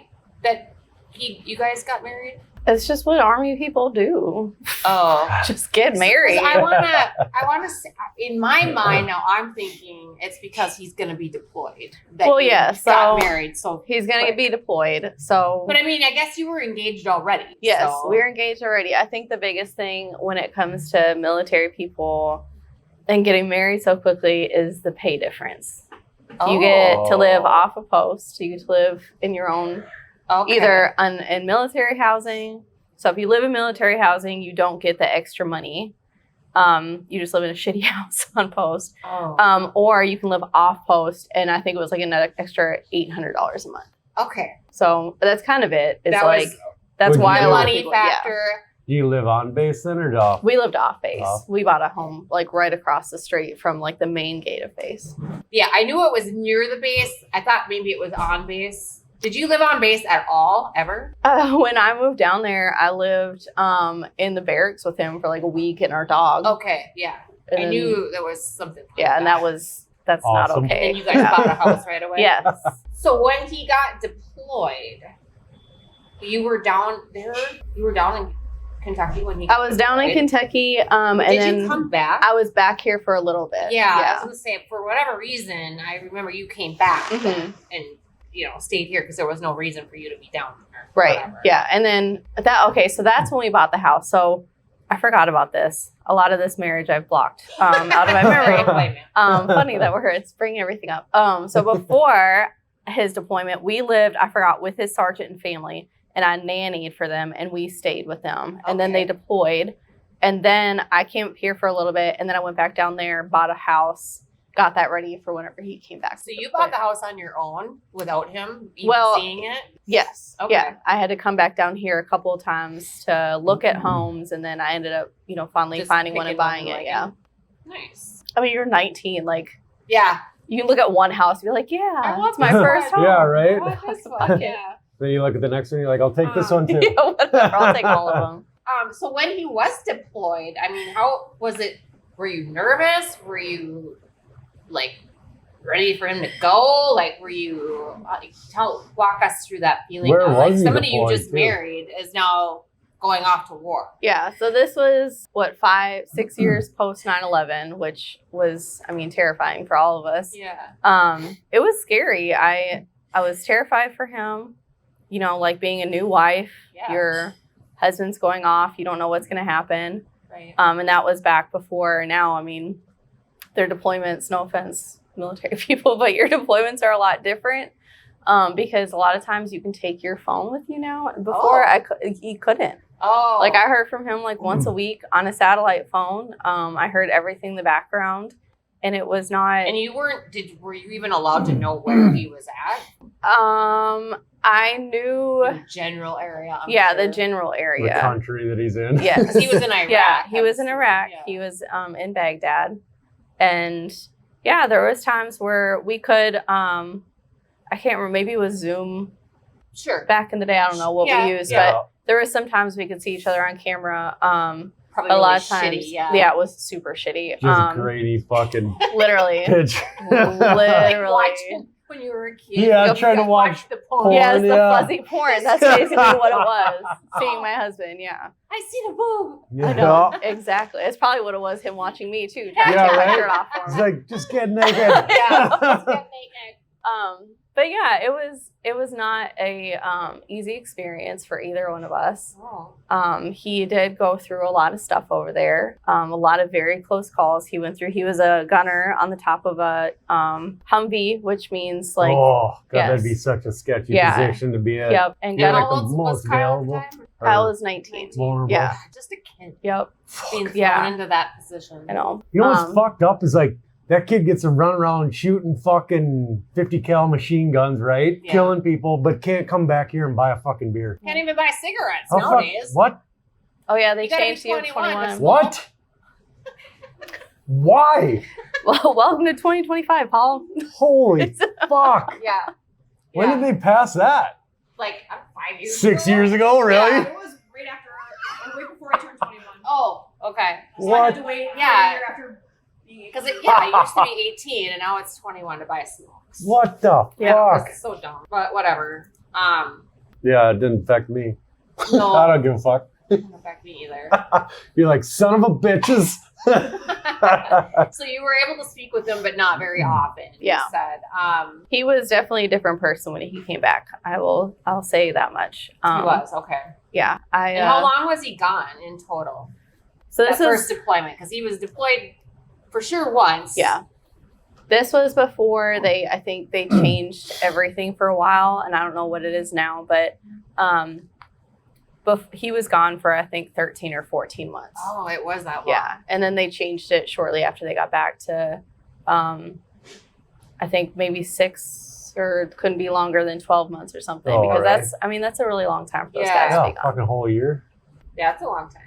that you guys got married? It's just what Army people do. Oh, Just get married. I want to say, in my mind now, I'm thinking it's because he's going to be deployed. That Well, you yeah, got so married. So He's going to quick. be deployed. So, But I mean, I guess you were engaged already. yes, so. we're engaged already. I think the biggest thing when it comes to military people and getting married so quickly is the pay difference. You get to live off a post. You get to live in your own, Okay. either in military housing. So if you live in military housing, you don't get the extra money. You just live in a shitty house on post. Oh. Or you can live off post, and I think it was like another extra $800 a month. Okay. So that's kind of it. It's That like was that's Would why you a do lot of money people, factor. You live on base then or off? We lived off base. Oh. We bought a home like right across the street from like the main gate of base. Yeah, I knew it was near the base. I thought maybe it was on base. Did you live on base at all, ever? When I moved down there, I lived in the barracks with him for like a week and our dog. Okay, yeah. And I then- knew there was something. like Yeah, and that's not Awesome. okay. And you guys Yeah. bought a house right away? Yes. So when he got deployed, you were down there? You were down in Kentucky when he got I was down in deployed? Kentucky, and Did then you come back? I was back here for a little bit. Yeah, I was going to say, for whatever reason, I remember you came back Mhm. and, stayed here because there was no reason for you to be down there. Right. Whatever. Yeah. And then so that's when we bought the house. So I forgot about this. A lot of this marriage I've blocked out of my memory. Don't blame me. Funny that it's bringing everything up. So before his deployment, we lived, I forgot, with his sergeant and family, and I nannied for them, and we stayed with them. And then they Okay. deployed. And then I came up here for a little bit, and then I went back down there, bought a house, got that ready for whenever he came back. So you bought the house on your own without him even Well, seeing it? Yes. Okay. Yeah. I had to come back down here a couple of times to look at homes, and then I ended up, finally Just finding one and picking one buying you it. like. Yeah. Nice. I mean, you're 19. Like, Yeah. you can look at one house and be like, I yeah, want it's my this first one. home. Yeah, right? I want this one. Yeah. Then you look at the next one, you're like, I'll take this one too. Yeah, whatever. I'll take all of them. So when he was deployed, I mean, how was it? Were you nervous? Were you like ready for him to go? Like, were you walk us through that feeling? Where of, was like he somebody you deployed just to? married is now going off to war. Yeah, so this was, 5-6 years post 9/11, which was, I mean, terrifying for all of us. Yeah. It was scary. I was terrified for him, you know, like being a new wife, your husband's going off, you don't know what's going to happen. Right. And that was back before. Now, I mean, their deployments, no offense, military people, but your deployments are a lot different. Because a lot of times you can take your phone with you now. Before you couldn't. Oh. Like I heard from him like once a week on a satellite phone. I heard everything in the background, and it was not. And you weren't? Were you even allowed to know where he was at? I knew the general area. I'm yeah, sure. the general area. The country that he's in. Yeah, because he was in Iraq. Yeah, he was in Iraq. Yeah. He was in Baghdad, and yeah, there was times where we could. I can't remember. Maybe it was Zoom. Sure. Back in the day, I don't know what we used, but there was sometimes we could see each other on camera. Probably a really lot of times, shitty, yeah. it was super shitty. Just grainy fucking Literally, pitch. literally. Watch when you were a kid. Yeah, you trying to watch the porn. Yes, the yeah. fuzzy porn. That's basically what it was. Seeing my husband, yeah. I see the boob. Yeah. I know, exactly. It's probably what it was, him watching me too. Trying to Yeah, take my right? shirt off for It's him. like, just get naked. Yeah. Let's get naked. But yeah, it was not a easy experience for either one of us. Oh. He did go through a lot of stuff over there. A lot of very close calls he went through. He was a gunner on the top of a Humvee, which means like oh, God, yes. that'd be such a sketchy Yeah. position to be in. yep. And You're gunner, like the How old was most Kyle at the valuable. time? Kyle was 19. Vulnerable. Yeah. Just a kid Yep. being thrown Yeah. into that position. I know. You know what's fucked up is like that kid gets to run around shooting fucking 50 cal machine guns, right? Yeah. Killing people, but can't come back here and buy a fucking beer. Can't even buy cigarettes How fuck- nowadays. What? Oh yeah, they You gotta be changed you to 21 to 21. smoke. What? Why? Well, welcome to 2025, Paul. Holy fuck. Yeah. When did they pass that? Like 5 years 6 ago? years ago, really? Yeah. It was right after, right before I turned 21. Oh, okay. So I had to What? wait Yeah. a year after being Because it used to be 18 and now it's 21 to buy smokes. What the Yeah. fuck? It's so dumb. But whatever. Yeah, it didn't affect me. No, I don't give a fuck. doesn't affect me either. You're like, son of a bitches. So you were able to speak with them, but not very often. Yeah. You said. He was definitely a different person when he came back. I'll say that much. He was okay. Yeah. And how long was he gone in total? So That this first was deployment, because he was deployed for sure once. yeah. This was before I think they changed everything for a while, and I don't know what it is now, but he was gone for I think 13 or 14 months. Oh, it was that long. Yeah, and then they changed it shortly after they got back to, I think maybe 6 or couldn't be longer than 12 months or something Oh, because right. that's a really long time for those Yeah. guys to Yeah, be gone. fucking whole year. Yeah, it's a long time.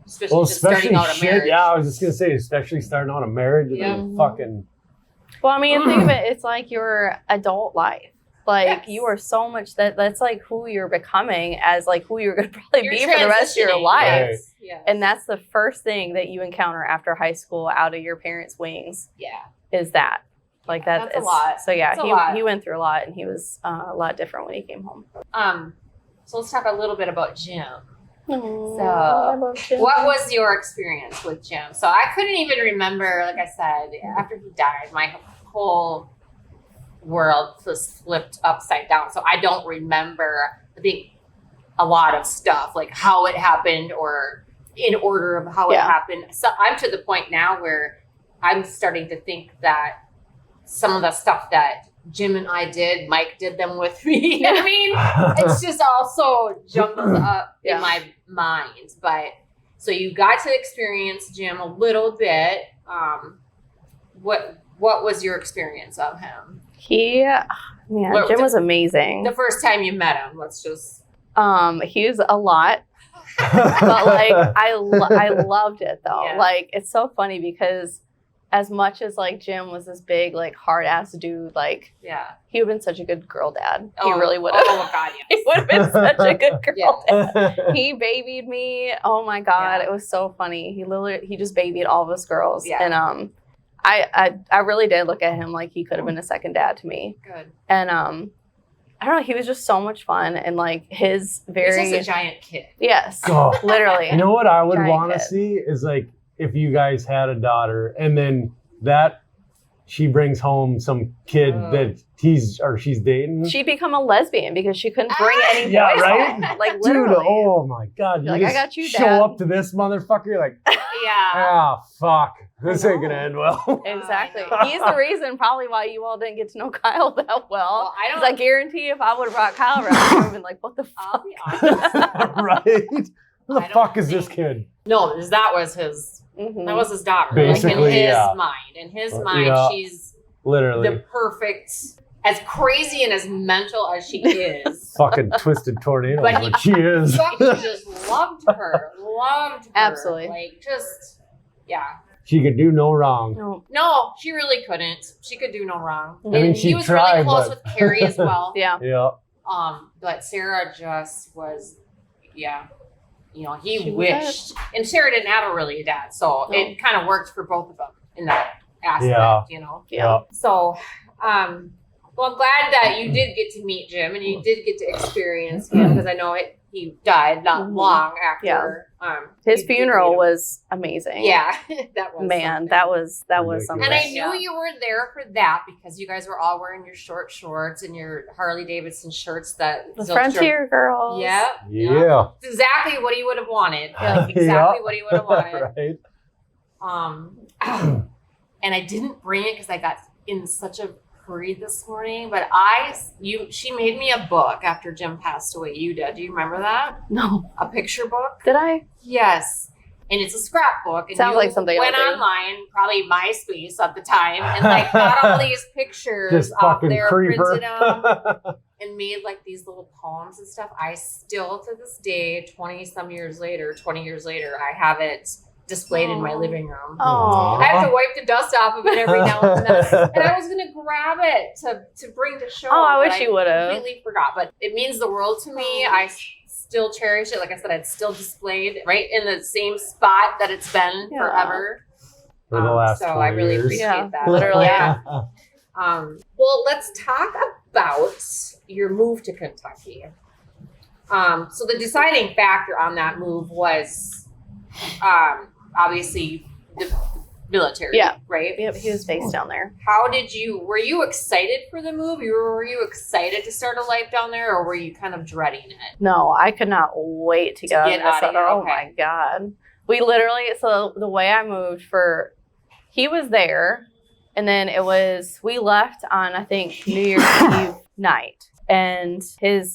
Especially Well, just starting out a shit. marriage. Yeah, I was just gonna say, especially starting out a marriage and Yeah. then fucking. Well, I mean, think of it. It's like your adult life. Like Yes. you are so much that's like who you're becoming as like who you're going to probably You're be for the rest of your transitioning. life. Yes. Yes. And that's the first thing that you encounter after high school out of your parents' wings yeah. is that. Like that. That's a lot. So yeah, That's a lot. he went through a lot and he was a lot different when he came home. So let's talk a little bit about Jim. So What was your experience with Jim? So I couldn't even remember, like I said, after he died, my whole world just flipped upside down. So I don't remember, I think, a lot of stuff, like how it happened or in order of how it happened. So I'm to the point now where I'm starting to think that some of the stuff that Jim and I did, Mike did them with me. I mean, it's just also jumbled up in my mind. But so you got to experience Jim a little bit. What was your experience of him? Jim was amazing. The first time you met him, let's just. He was a lot, but like I loved it though. Yeah. Like it's so funny because as much as like Jim was this big like hard ass dude, like he would have been such a good girl dad. He really would have. Oh God, yes. He would have been such a good girl Yeah. dad. He babied me. Oh my God, it was so funny. He just babied all of us girls, and I really did look at him like he could have been a second dad to me. Good. And I don't know, he was just so much fun and like his very He's just a giant kid. yes, Oh. literally. You know what I would Giant want to kid. see is like if you guys had a daughter and then that she brings home some kid that he's or she's dating. She'd become a lesbian because she couldn't bring any Yeah, boys right? home. Like Dude, literally. oh my God. You're like, I got you, show Dad. up to this motherfucker, you're like, Yeah. ah, fuck. This ain't gonna end well. Exactly. I know. He's the reason probably why you all didn't get to know Kyle that well. Well, I don't. 'Cause I guarantee if I would have brought Kyle around, I would have been like, what the I'll fuck? be honest. Right? Who the I don't fuck is this think- kid? No, because that was his. Mhm. That was his daughter. Basically, like in his yeah. mind. In his mind, Yeah. she's Literally. the perfect, as crazy and as mental as she is. Fucking twisted tornado, But but she is. Fucking just loved her. Loved her. Absolutely. Like, just, yeah. She could do no wrong. No. No, she really couldn't. She could do no wrong. I mean, And she he was tried, really close but- with Carrie as well. Yeah. Yeah. But Sarah just was, yeah. You know, he She was wished. And Sarah didn't have a dad, so No. it kind of worked for both of them in that aspect, Yeah. you know. Yeah. So, well, I'm glad that you did get to meet Jim and you did get to experience him because I know he died not Mhm. long after. His you did funeral meet him. was amazing. Yeah, that was Man, something. that was Ridiculous. something. And I Yeah. knew you were there for that because you guys were all wearing your short shorts and your Harley Davidson shirts that The Zilch Frontier Girls. Yeah. Yeah. It's exactly what he would have wanted. Yeah. Like exactly what he would have wanted. Right. And I didn't bring it because I got in such a hurry this morning. But she made me a book after Jim passed away. You did. Do you remember that? No. A picture book? Did I? Yes. And it's a scrapbook. And Sounds you like something I went would do. online, probably MySpace at the time, and like got all these pictures Just up fucking there, creeper. printed them, and made like these little poems and stuff. I still, to this day, 20 years later, I have it displayed in my Aw. living room. Oh. I have to wipe the dust off of it every now and then. And I was gonna grab it to bring to show. Oh, I but wish you would've. Completely forgot, but it means the world to me. I still cherish it. Like I said, it's still displayed right in the same spot that it's been Yeah. forever. For the last so 20 I really years. appreciate Yeah, that. literally. Yeah. Well, let's talk about your move to Kentucky. So the deciding factor on that move was obviously the military. Yeah. Right? Yep, he was based down there. Were you excited for the move? Were you excited to start a life down there, or were you kind of dreading it? No, I could not wait to get out get of out of Minnesota. here, Oh okay. my God. We literally, so the way I moved he was there, and then we left on, I think, New Year's Eve night. And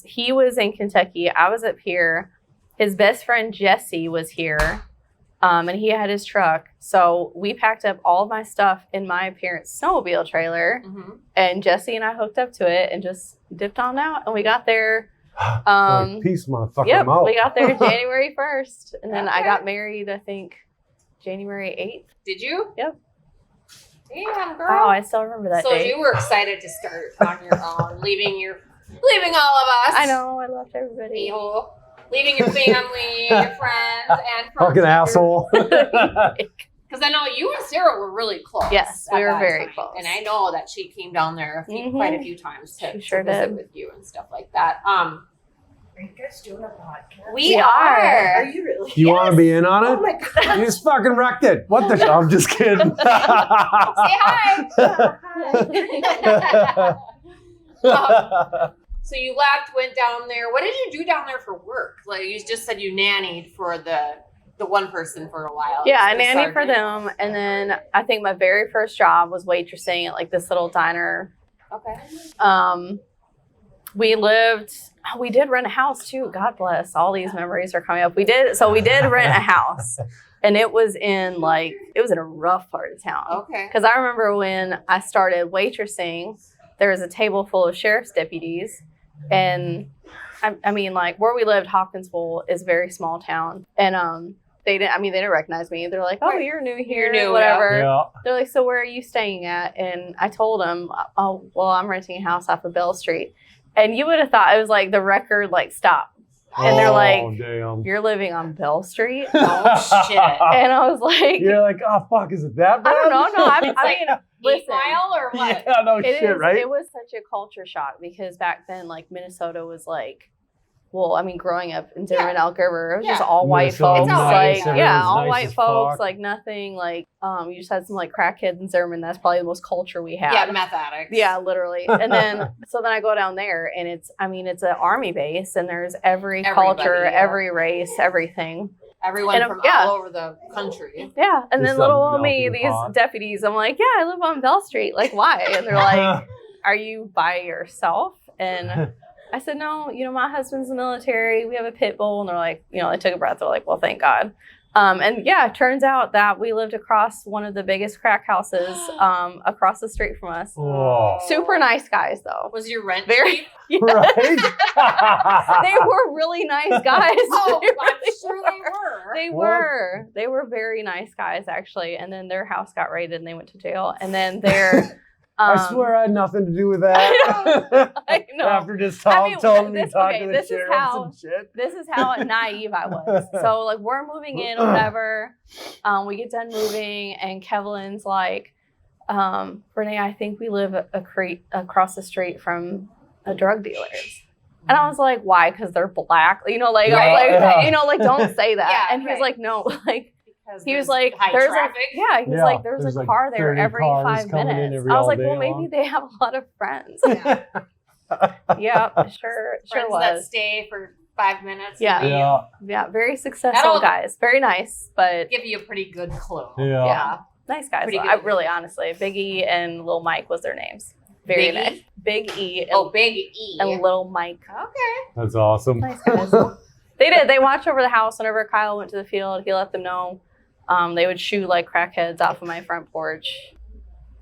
he was in Kentucky. I was up here. His best friend, Jesse, was here. And he had his truck. So we packed up all of my stuff in my parents' snowmobile trailer. Mm-hmm. And Jesse and I hooked up to it and just dipped on out. And we got there. Like, peace, motherfucker. Yep, I'm out. we got there January 1st. And then I Okay. got married, I think, January 8th. Did you? Yep. Damn, girl. Oh, I still remember that so day. you were excited to start on your own, leaving all of us. I know, I loved everybody. A-hole. Leaving your family, your friends, and Fucking asshole. Because I know you and Sarah were really close. Yes, we at were that very time. close. And I know that she came down there Mhm. quite a few times to, She sure to visit did. with you and stuff like that. Are you guys doing a podcast? We We are. Are you really? You want to be in on Oh it? my god. You just fucking wrecked it. What the? I'm just kidding. Say hi. So you left, went down there. What did you do down there for work? Like you just said, you nannied for the one person for a while. Yeah, I The nannied for sergeant. them. And then I think my very first job was waitressing at like this little diner. Okay. We did rent a house too. God bless. All these memories are coming up. We did rent a house. And it was in a rough part of town. Okay. Because I remember when I started waitressing, there was a table full of sheriff's deputies. And I mean, like where we lived, Hopkinsville is a very small town. And they didn't recognize me. They're like, oh, you're new here, You're new, whatever. Yeah. They're like, so where are you staying at? And I told them, oh, well, I'm renting a house off of Bell Street. And you would have thought it was like the record stopped. And they're like, damn. you're living on Bell Street? Oh shit. And I was like, You're like, oh fuck, is it that bad? I don't know. No, I mean, 8 Mile or what? Yeah, no shit, right? It was such a culture shock because back then, like, Minnesota was like, well, I mean, growing up in Zimmerman, Elk River, it was just all white Minnesota, folks. It's all Like, white. yeah, Everyone's all nice white as folks, fuck. like nothing, like, you just had some like crackheads in Zimmerman. That's probably the most culture we had. Yeah, meth addicts. Yeah, literally. And then, so then I go down there and it's an army base and there's every culture, Everybody, yeah. every race, everything. Everyone And, from yeah. all over the country. Yeah. And Just then little a old me, melting these pot. deputies, I'm like, yeah, I live on Bell Street. Like, why? And they're like, are you by yourself? And I said, no, my husband's in the military. We have a pit bull. And they're like, they took a breath. They're like, well, thank God. And yeah, it turns out that we lived across one of the biggest crack houses across the street from us. Oh. Super nice guys, though. Was your rent Very- cheap? Yes. Right? They were really nice guys. Oh, They I'm really sure they were. They What? were. They were very nice guys, actually. And then their house got raided and they went to jail. And then their... I swear I had nothing to do with that. I know. After just I mean, telling me this- talk okay, to the this is sheriffs how- and shit. This is how naive I was. So, like, we're moving in or whatever. We get done moving, and Kevlin's like, Renee, I think we live across the street from a drug dealer's. And I was like, why? Because they're black? Yeah, like, yeah. don't say that. Yeah, and he was right. like, no, like, Because he was there's like, high there's traffic. he was like, there's a car there 30 every cars 5 coming in minutes. every I was all like, day well, maybe long. they have a lot of friends. Yeah. Yeah, sure Friends that was. stay for 5 minutes. Yeah. and Yeah. Yeah, very successful That'll- guys. Very nice, but give you a pretty good clue. Yeah. yeah, nice guys. Pretty though. good. I really, honestly, Big E and Lil Mike was their names. Very Big E? nice. Big E and, Oh, Big E. and Lil Mike. Okay. That's awesome. Nice guys. They did. They watched over the house whenever Kyle went to the field. He let them know. They would shoot like crackheads off of my front porch.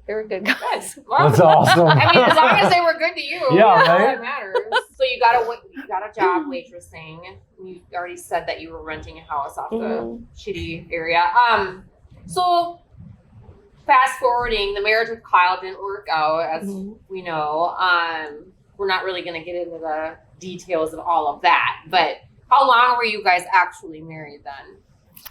They were good guys. Well, That's awesome. I mean, as long as they were good to you, Yeah, that's all right? that matters. So you got a job waitressing. You already said that you were renting a house off Mhm. the shitty area. So fast forwarding, the marriage with Kyle didn't work out, as Mhm. we know. We're not really going to get into the details of all of that, but how long were you guys actually married then?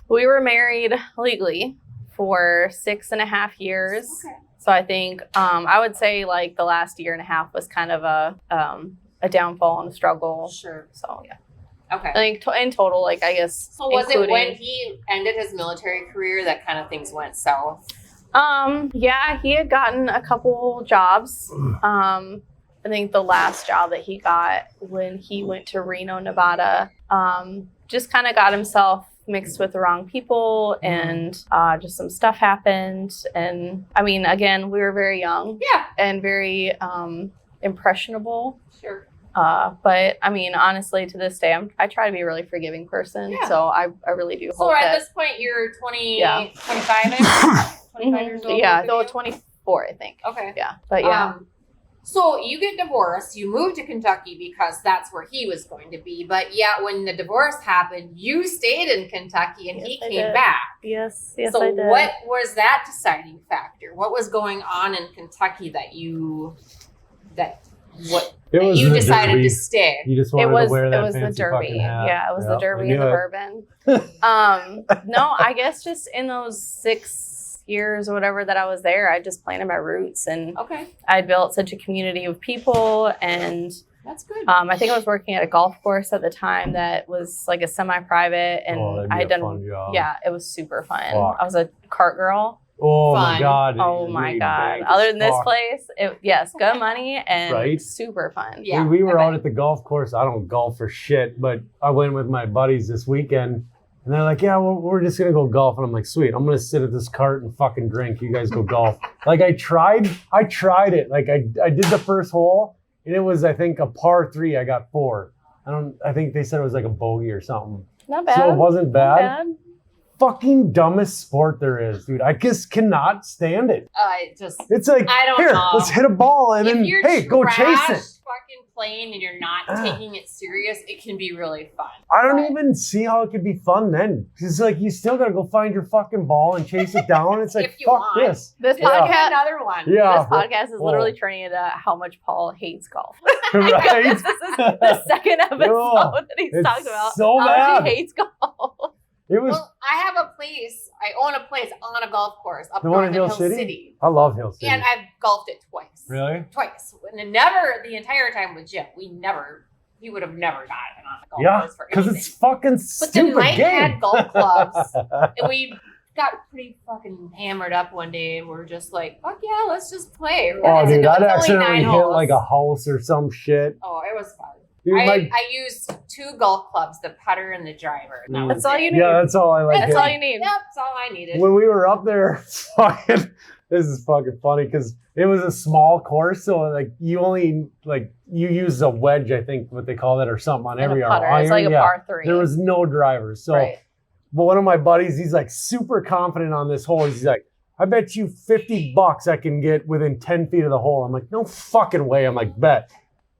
We were married legally for 6.5 years. Okay. So I think I would say like the last year and a half was kind of a downfall and a struggle. Sure. So yeah, Okay. I think in total, like I guess. So was it when including- he ended his military career that kind of things went south? Yeah, he had gotten a couple jobs. I think the last job that he got when he went to Reno, Nevada, just kind of got himself mixed with the wrong people and just some stuff happened. And I mean, again, we were very young Yeah. and very impressionable. Sure. But I mean, honestly, to this day, I try to be a really forgiving person. Yeah. So I really do So hope at that. this point, you're 20, Yeah. 25-ish? 25 years old? Yeah, both though of you? 24, I think. Okay. Yeah, but yeah. So you get divorced, you move to Kentucky because that's where he was going to be. But yeah, when the divorce happened, you stayed in Kentucky and Yes, he I came did. back. Yes, I So did. what was that deciding factor? What was going on in Kentucky that you It was you the decided derby. to stay? You just It wanted was to wear it that was the fancy derby. fucking hat. Yeah, it was the Yep, derby I and the knew it. bourbon. No, I guess just in those 6 years or whatever that I was there, I just planted my roots and Okay, I built such a community of people. And that's good. I think I was working at a golf course at the time that was like a semi-private, and Oh, that'd be I had a done. fun job. Yeah, it was super fun. Fuck. I was a cart girl. Oh Fun. my god. Oh it my really god! banged Other as than this fuck. place, yes, good money and Right? super fun. Yeah, we were I out bet. at the golf course. I don't golf for shit, but I went with my buddies this weekend, and they're like, "Yeah, we're just gonna go golf." And I'm like, "Sweet, I'm gonna sit at this cart and fucking drink. You guys go golf." Like I tried it. Like I did the first hole, and it was I think a par 3. I got 4. I think they said it was like a bogey or something. Not bad. So it wasn't Not bad. bad. Fucking dumbest sport there is, dude. I just cannot stand it. I just It's like, I don't here, know. let's hit a ball and if then, you're hey, go chase trash it. fucking playing and you're not taking it serious, it can be really fun. I don't But even see how it could be fun then. It's like you still gotta go find your fucking ball and chase it down. It's like, If you fuck want. this. This Just Yeah. pick podcast. another one. Yeah. This podcast is literally Whoa. turning into how much Paul hates golf. Right? This is the second episode Oh, that he's it's talked about so how bad. much he hates golf. It was Well, I have a place I own a place on a golf course up The one north in in Hill Hill City? City. I love Hill City. And I've golfed it twice. Really? Twice. And never, the entire time with Jim, he would have never gotten on a golf Yeah, course for because anything. it's fucking But stupid then Mike game. had golf clubs, and we got pretty fucking hammered up one day, and we're just like, fuck yeah, let's just play. Oh, dude, I'd It's only 9 accidentally hit holes. like a house or some shit. Oh, it was fun. Dude, I used 2 golf clubs, the putter and the driver. And that was That's all it. you need. yeah, that's all I like. That's all you need. Yep, that's all I needed. When we were up there, fucking, this is fucking funny because it was a small course, so like you only you use a wedge, I think what they call it, or something on And every a putter. iron. It's like a Yeah. par 3. There was no drivers, so. Right. But one of my buddies, he's like super confident on this hole. He's like, I bet you $50 I can get within 10 feet of the hole. I'm like, no fucking way. I'm like, bet.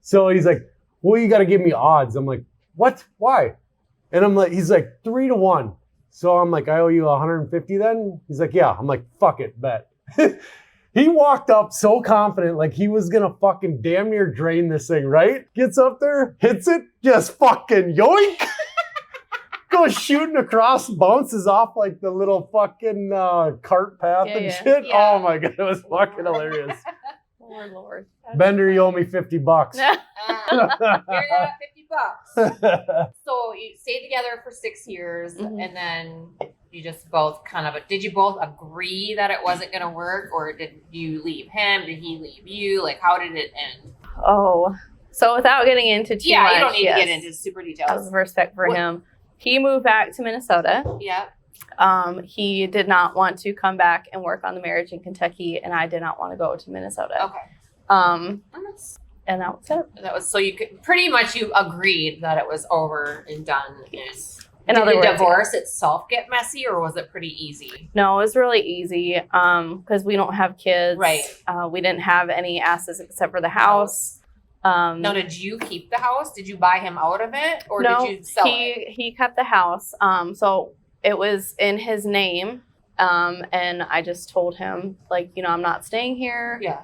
So he's like, well, you got to give me odds. I'm like, what? Why? And I'm like, he's like 3-1. So I'm like, I owe you 150 then? He's like, yeah. I'm like, fuck it, bet. He walked up so confident, like he was gonna fucking damn near drain this thing, right? Gets up there, hits it, just fucking yoink. Goes shooting across, bounces off like the little fucking cart path and Yeah. shit. Yeah. Oh my god, it was fucking hilarious. Lord. Bender, you owe me $50. Here you got $50. So you stayed together for 6 years, Mhm. and then you just both did you both agree that it wasn't going to work, or did you leave him? Did he leave you? Like, how did it end? Oh, so without getting into too much, You don't need yes, to get into super out details. of respect for What- him, he moved back to Minnesota. Yeah. He did not want to come back and work on the marriage in Kentucky, and I did not want to go to Minnesota. Okay. And that was it. That was so you could pretty much you agreed that it was over and done. In Did other the words, divorce itself get messy, or was it pretty easy? no, it was really easy because we don't have kids. Right. We didn't have any assets except for the house. Now, did you keep the house? Did you buy him out of it, or No, did you sell it? he kept the house. So it was in his name. And I just told him, like, I'm not staying here. Yeah.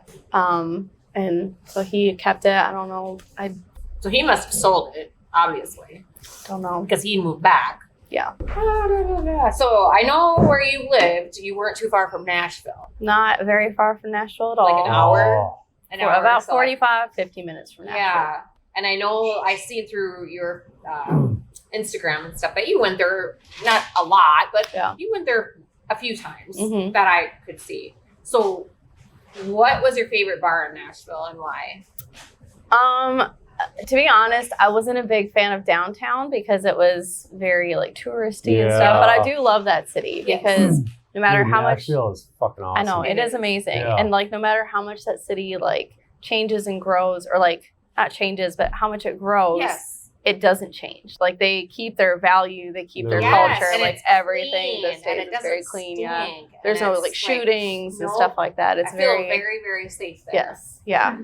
And so he kept it. I don't know. I So he must have sold it, obviously, don't know. because he moved back. Yeah. So I know where you lived. You weren't too far from Nashville. Not very far from Nashville at all. Like an hour? Oh. An For hour, about so like- 45, 50 minutes from Nashville. Yeah. And I know I see through your Instagram and stuff, but you went there not a lot, but Yeah. you went there a few times Mhm. that I could see. So what was your favorite bar in Nashville and why? To be honest, I wasn't a big fan of downtown because it was very like touristy and Yeah. stuff. But I do love that city Yes. because no matter Dude, how much Nashville is fucking I awesome. know it It is is. amazing, Yeah. and like no matter how much that city like changes and grows, or like not changes, but how much it grows, Yes. it doesn't change. Like they keep their value, they keep their Yes, culture, and like it's everything. clean, The and state it is very doesn't clean. stink, Yeah, and there's no it's, like shootings and no, stuff like that. It's I feel very, very, very safe there. yes, yeah.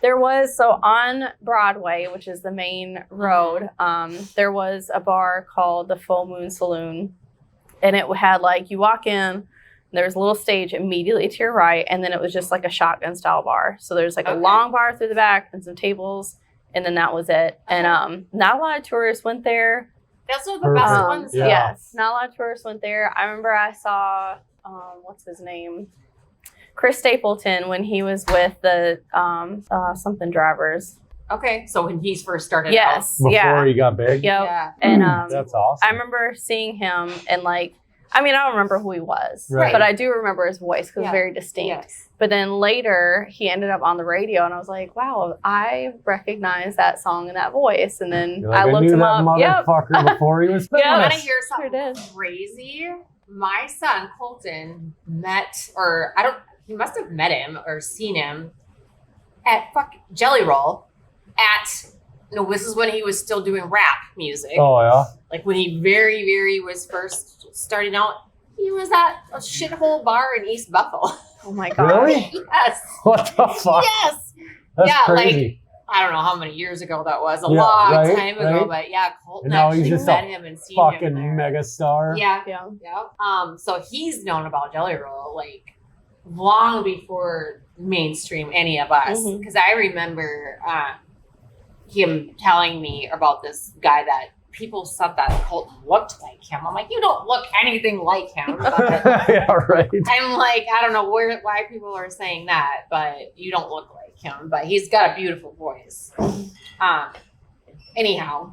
There was, so on Broadway, which is the main road, there was a bar called the Full Moon Saloon, and it had like you walk in. There's a little stage immediately to your right, and then it was just like a shotgun style bar. So there's like a Okay. long bar through the back and some tables, and then that was it. And not a lot of tourists went there. Those are the Perfect. best ones. Yeah. Yes, not a lot of tourists went there. I remember I saw what's his name, Chris Stapleton, when he was with the something drivers. Okay. So when he first started Yes, Before yeah, he got big. yep. Yeah. And That's awesome. I remember seeing him, and like, I mean, I don't remember who he was, Right. but I do remember his voice because it was Yeah. very distinct. Yes. But then later, he ended up on the radio, and I was like, wow, I recognize that song and that voice. And then You're like, I looked knew him that up. Yep. motherfucker before he was famous. Yeah, I want to hear Sure something did. crazy. My son Colton met, he must have met him or seen him at Jelly Roll this is when he was still doing rap music. Oh yeah. Like when he very, very was first starting out, he was at a shithole bar in East Bethel. Oh my god. Really? Yes. What the fuck? Yes. That's Yeah, like, crazy. I don't know how many years ago that was. A Yeah, long right, time ago, right. but yeah, Colton And now he's actually just met a him and seen Fucking him there. mega star. Yeah. Yeah. Yeah. So he's known about Jelly Roll like long before mainstream any of us. Mhm. Because I remember him telling me about this guy that people said that Colton looked like him. I'm like, you don't look anything like him. But Yeah, right. I'm like, I don't know why people are saying that, but you don't look like him. But he's got a beautiful voice. Anyhow,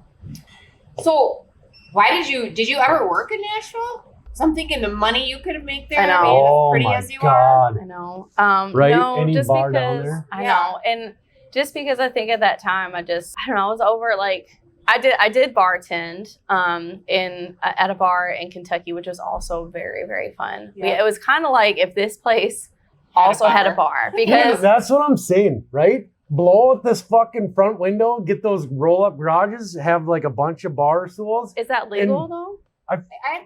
so why did you ever work in Nashville? So I'm thinking the money you could have made there. I know. Being Oh as pretty my as you God. I know. Right? No, Any just bar because down there? I Yeah. know, and just because I think at that time I don't know, I was over like I did bartend at a bar in Kentucky, which was also very, very fun. Yeah. It was kind of like if this place also had a bar Yeah, because that's what I'm saying, right? Blow out this fucking front window, get those roll-up garages, have like a bunch of bar stools. is that legal And- though? I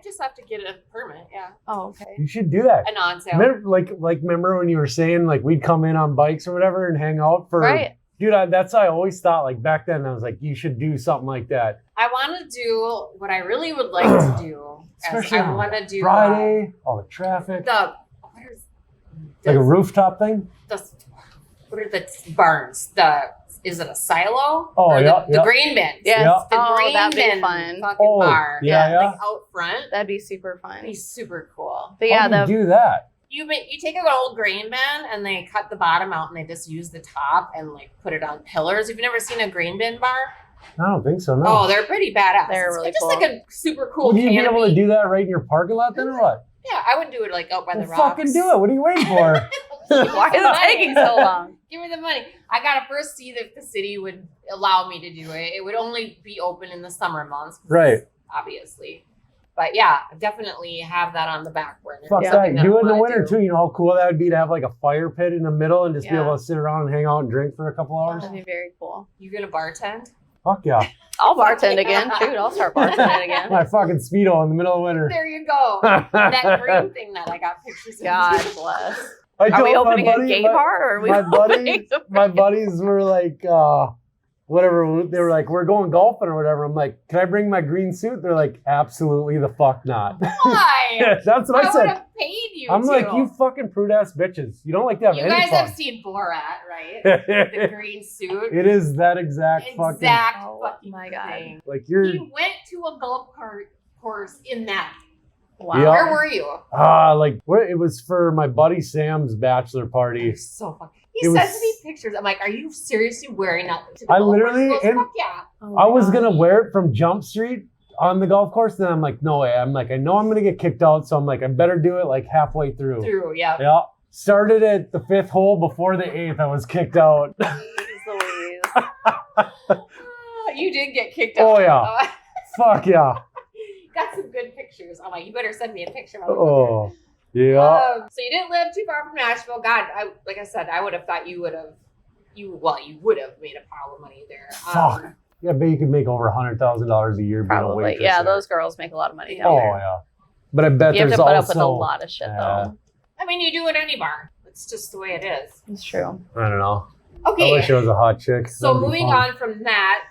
just have to get a permit. Yeah, Oh, okay. You should do that. an on sale. Remember when you were saying like we'd come in on bikes or whatever and hang out for Right. Dude, that's what I always thought. Like back then, I was like, you should do something like that. I want to do what I really would like to do. Especially I on want to do Friday, all the traffic, where's like a rooftop thing. what are the barns? Is it a silo? Oh, Or yeah, the yeah. grain bins. Yes. Yeah. The Oh, grain that'd be bin fun. fucking Oh, bar. yeah. Like out front. That'd be super fun. That'd be super cool. But How yeah, do you do that? You take an old grain bin and they cut the bottom out and they just use the top and like put it on pillars. Have you never seen a grain bin bar? I don't think so. No. Oh, they're pretty badass. They're It's really just cool. like a super cool Would you be able to canopy. do that right in your parking lot then, or what? Yeah, I would do it like out by the Well, rocks. fucking do it. What are you waiting for? why is it taking so long? Give me the money. I gotta first see if the city would allow me to do it. It would only be open in the summer months, Right. obviously. But yeah, definitely have that on the back burner. Fuck Yeah. Something that. Do I it in the wanna winter do. too. You know how cool that would be to have like a fire pit in the middle and just be Yeah. able to sit around and hang out and drink for a couple hours. That'd be very cool. You gonna bartend? Fuck yeah. I'll bartend again. Shoot, I'll start bartending again. My fucking Speedo in the middle of winter. There you go. That green thing that I got pictures of. God bless. I Are we told my opening a buddy- gay my- bar or are we my opening buddies, a my buddies were like, whatever. They were like, we're going golfing or whatever. I'm like, can I bring my green suit? They're like, absolutely the fuck not. Why? That's what I I would said. have paid you. I'm like, to. you fucking prude ass bitches. You don't like to have You any guys fun. have seen Borat, right? The green suit. It is that exact fucking, Exact Oh, fucking my God. thing. like you're, He went to a golf cart course in that. Wow. Yeah. Where were you? it was for my buddy Sam's bachelor party. So fucking. He It sends was- me pictures. I'm like, are you seriously wearing that? To the I golf course? literally- He goes, and- fuck yeah. Oh I my was God. gonna wear it from Jump Street on the golf course. Then I'm like, no way. I'm like, I know I'm gonna get kicked out, so I'm like, I better do it like halfway through. Yeah. Yeah. Started at the 5th hole. Before the 8th, I was kicked out. Jeez Louise. You did get kicked out. Oh, yeah. Fuck yeah. Got some good pictures. I'm like, you better send me a picture. Oh yeah. So you didn't live too far from Nashville. God, like I said, I would have thought you would have made a pile of money there. Fuck. Yeah, I bet you could make over $100,000 a year being a Probably. waitress Yeah, there. those girls make a lot of money down Oh there. yeah. But I bet You have there's to put also. up with a lot of shit though. I mean, you do it any bar. It's just the way it is. It's true. I don't know. I Okay. wish it was a hot chick. So That'd be moving fun. on from that,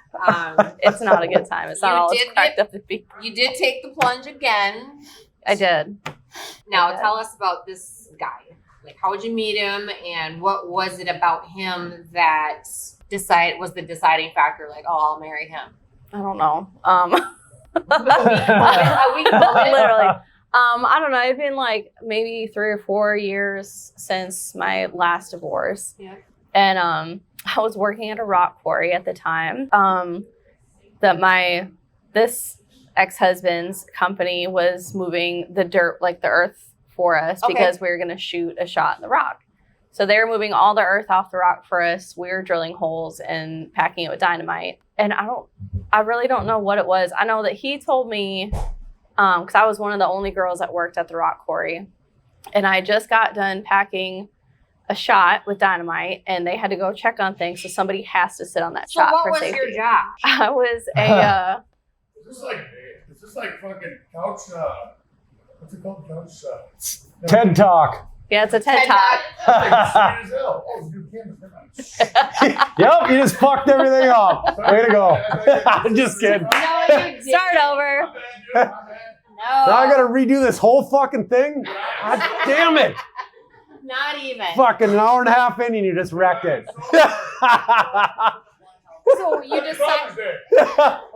It's not a good time. It's not You all it's did cracked up to be. you did take the plunge again. I did. Now Okay. tell us about this guy. Like, how would you meet him, and what was it about him that was the deciding factor? Like, oh, I'll marry him. I don't know. A week moment. Literally. I don't know. It'd been like maybe 3 or 4 years since my last divorce. Yeah. And I was working at a rock quarry at the time. This ex-husband's company was moving the dirt, like the earth for us Okay. because we were going to shoot a shot in the rock. So they were moving all the earth off the rock for us. We were drilling holes and packing it with dynamite. And I really don't know what it was. I know that he told me, because I was one of the only girls that worked at the rock quarry. And I just got done packing a shot with dynamite and they had to go check on things. So somebody has to sit on that So shot what for was safety. your job? I was a, Is this like fucking couch, what's it called? Couch, TED Talk. yeah, it's a TED Talk. Sweet as hell. Oh, it's new cameras. Never mind. Yep, you just fucked everything up. Way to go. I'm just kidding. No, you didn't. Start over. My bad, dude. My bad. No. Now I gotta redo this whole fucking thing? God damn it. Not even. Fucking an hour and a half in and you just wrecked it. So you Happy decide. Father's Day.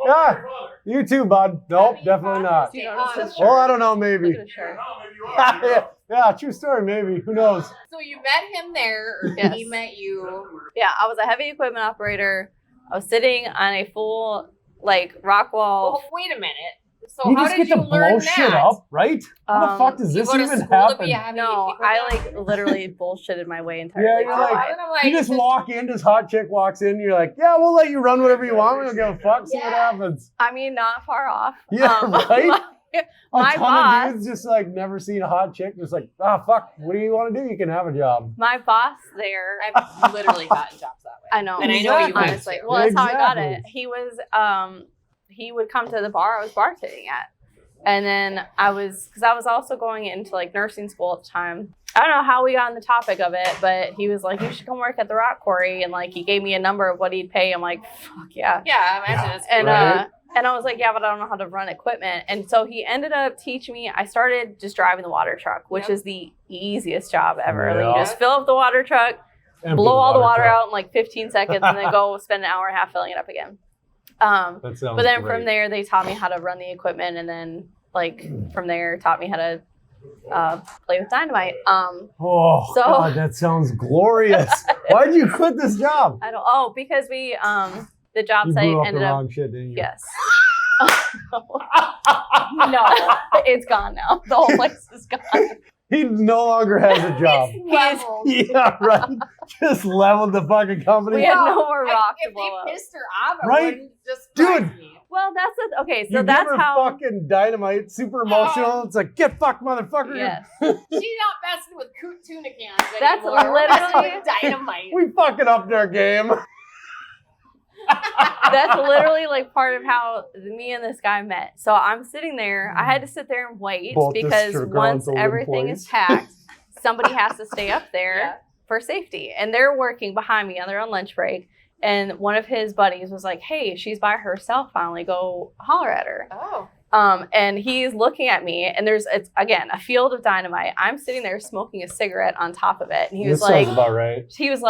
Yeah, Father. you too, bud. Nope, Happy definitely not. Father's Day. You noticed his shirt? Well, I don't know, maybe. Look at his I don't shirt. know, maybe you are. You know? Yeah, true story, maybe. Who knows? So you met him there, or Yes. he met you? Yeah, I was a heavy equipment operator. I was sitting on a full like rock wall. Well, wait a minute. So You how just did get you to learn blow that? shit up, right? How the fuck does You this go to even school to happen? be a heavy No, equipment I like operator? literally bullshitted my way entirely. Yeah, you're through like- it. I'm like, You just walk in, this hot chick walks in, you're like, yeah, we'll let you run whatever you want. We don't give a fuck. See what Yeah. happens. I mean, not far off. Yeah, right? My a ton boss- of dudes just like never seen a hot chick. Just like, fuck, what do you want to do? You can have a job. My boss there, I've literally gotten jobs that way. I know, And I know you would honestly. too. Well, that's how I got it. Exactly. He was, he would come to the bar I was bartending at, and then because I was also going into like nursing school at the time. I don't know how we got on the topic of it, but he was like, "You should come work at the rock quarry," and like he gave me a number of what he'd pay. I'm like, "Fuck yeah!" Yeah, I imagine it's And Right. and I was like, yeah, but I don't know how to run equipment. And so he ended up teaching me. I started just driving the water truck, which Yep. is the easiest job ever. Like, Yeah. you just fill up the water truck, Empty blow all the water truck. out in like 15 seconds, and then go spend an hour and a half filling it up again. That sounds But then great. from there, they taught me how to run the equipment, and then like from there, taught me how to play with dynamite. Oh, So- God, that sounds glorious. Why'd you quit this job? I don't. Oh, because we the job You site blew up the ended up. wrong shit, didn't you? Yes. No, it's gone now. The whole place is gone. He no longer has a job. leveled. Yeah, right. Just leveled the fucking company. We had no more rock to If blow up. they pissed her off, it Right? wouldn't just Dude. surprise me. Well, that's it. Okay, so You that's give her how. fucking dynamite, super emotional. It's like, get fucked, motherfucker. Yes. She's not messing with tuna cans That's anymore. We're messing literally- with dynamite. We fucking upped our game. That's literally like part of how me and this guy met. So I'm sitting there. I had to sit there and wait Both because disgruntled once everything employees. is packed, somebody has to stay up there Yeah. for safety. And they're working behind me on their own lunch break. And one of his buddies was like, "Hey, she's by herself. Finally, go holler at her." Oh. And he's looking at me, and it's again a field of dynamite. I'm sitting there smoking a cigarette on top of it, and he was This like, sounds about right. "She is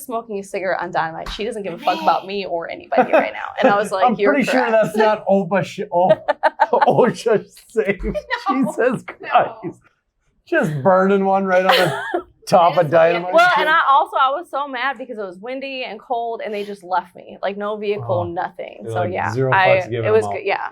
smoking a cigarette on dynamite. She doesn't give a fuck about me or anybody right now." And I was like, I'm "You're pretty sure correct." that's not OSHA safe. Jesus Christ. Just burning one right on the top of dynamite. Well, and I was so mad because it was windy and cold, and they just left me like no vehicle, Oh. nothing. You're So like, yeah, zero fucks given it was them all. good. Yeah,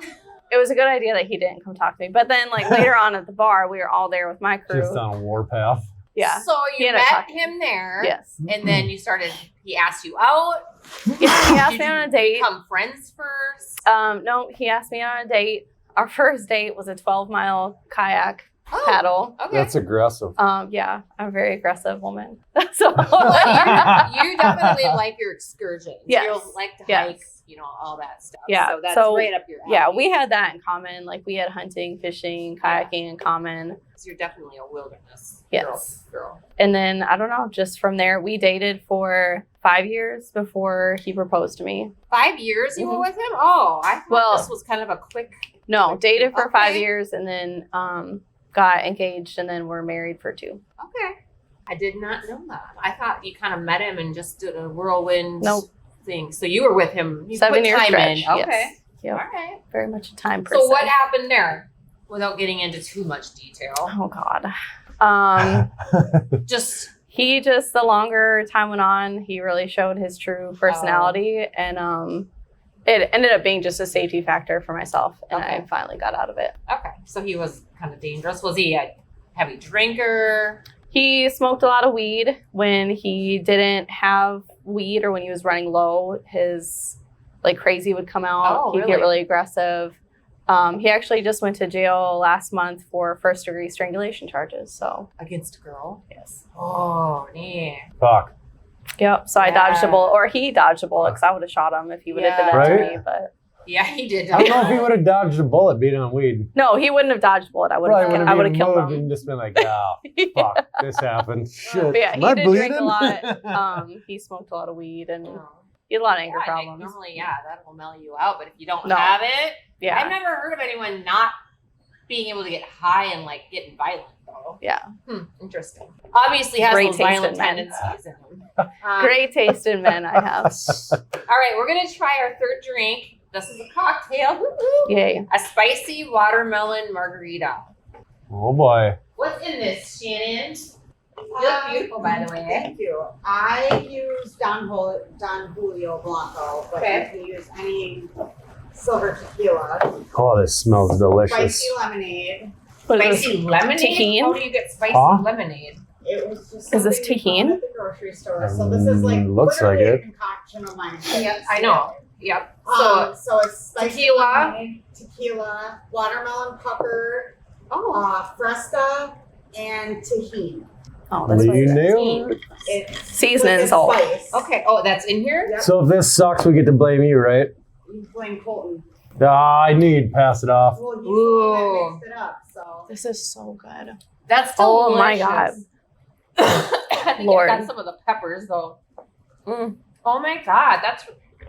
it was a good idea that he didn't come talk to me. But then like later on at the bar, we were all there with my crew. Just on a warpath. Yeah. So He you ended up met talking. him there. Yes. And then you started, he asked you out. Yeah, he asked Did me you on a date. become friends first? No, he asked me on a date. Our first date was a 12-mile kayak Oh, paddle. okay. That's aggressive. Yeah, I'm a very aggressive woman. So Well, you definitely like your excursions. Yes. You like to Yes. hike, all that stuff. Yeah, So that's so, right up your alley. yeah, we had that in common. Like we had hunting, fishing, kayaking in common. So you're definitely a wilderness Yes. girl. And then I don't know, just from there we dated for 5 years before he proposed to me. 5 years you were Mhm. with him? Oh, I thought Well- this was kind of a quick. No, dated for 5 Okay. years and then got engaged and then we're married for 2. Okay. I did not know that. I thought you kind of met him and just did a whirlwind Nope. thing. So you were with him. You 7 put year time stretch. in. Okay. Yes. Yep. All right. Very much a time person. So what happened there? Without getting into too much detail. Oh God. Just The longer time went on, he really showed his true personality, and it ended up being just a safety factor for myself, and I Okay. finally got out of it. okay. So he was kind of dangerous. Was he a heavy drinker? He smoked a lot of weed. When he didn't have weed or when he was running low, his like crazy would come out. Oh, He'd really? get really aggressive. He actually just went to jail last month for first-degree strangulation charges. So Against a girl? yes. Oh, yeah. Fuck. Yep. So I Yeah. dodged a bullet, or he dodged a bullet because I would have shot him if he would have did that Right? to me. But Yeah, he did. I don't know if he would have dodged a bullet being on weed. no, he wouldn't have dodged a bullet. I would Probably have. I would have even killed moved him. and just been like, oh, fuck, this happened. Shit. But yeah, Am he I did bleeding? drink a lot. He smoked a lot of weed and Oh. he had a lot of anger Yeah, problems. normally, that will mellow you out. But if you don't No. have it, Yeah. I've never heard of anyone not being able to get high and like getting violent though. Yeah. Interesting. Obviously has Great those taste violent in men. tendencies in him. Great taste in men, I have. All right, we're gonna try our third drink. This is a cocktail. Woo-hoo. Yay. A spicy watermelon margarita. Oh boy. What's in this, Shannon? You look beautiful, by the way. Thank you. I use Don Julio Blanco, but Okay. you can use any silver tequila. Oh, this smells delicious. Spicy lemonade. What is Spicy lemonade? Tahini? How do you get spicy Huh? lemonade? It was just Is this something we tahini? found at the grocery store. So this is like Looks like literally it. a concoction of mine. Yep, I know. Yep. So it's spicy tequila. lemonade, tequila, watermelon pucker, Oh. fresca, and tahini. Oh, that's You what nailed it. It's Seasoning with the salt. spice. Okay. Oh, that's in here? Yep. So if this sucks, we get to blame you, right? You blame Colton. I knew you'd pass it off. Well, he's the Ooh. one that mixed it up, so. This is so good. That's delicious. Oh my God. I think Lord. I got some of the peppers though. Mm. Oh my God, that's.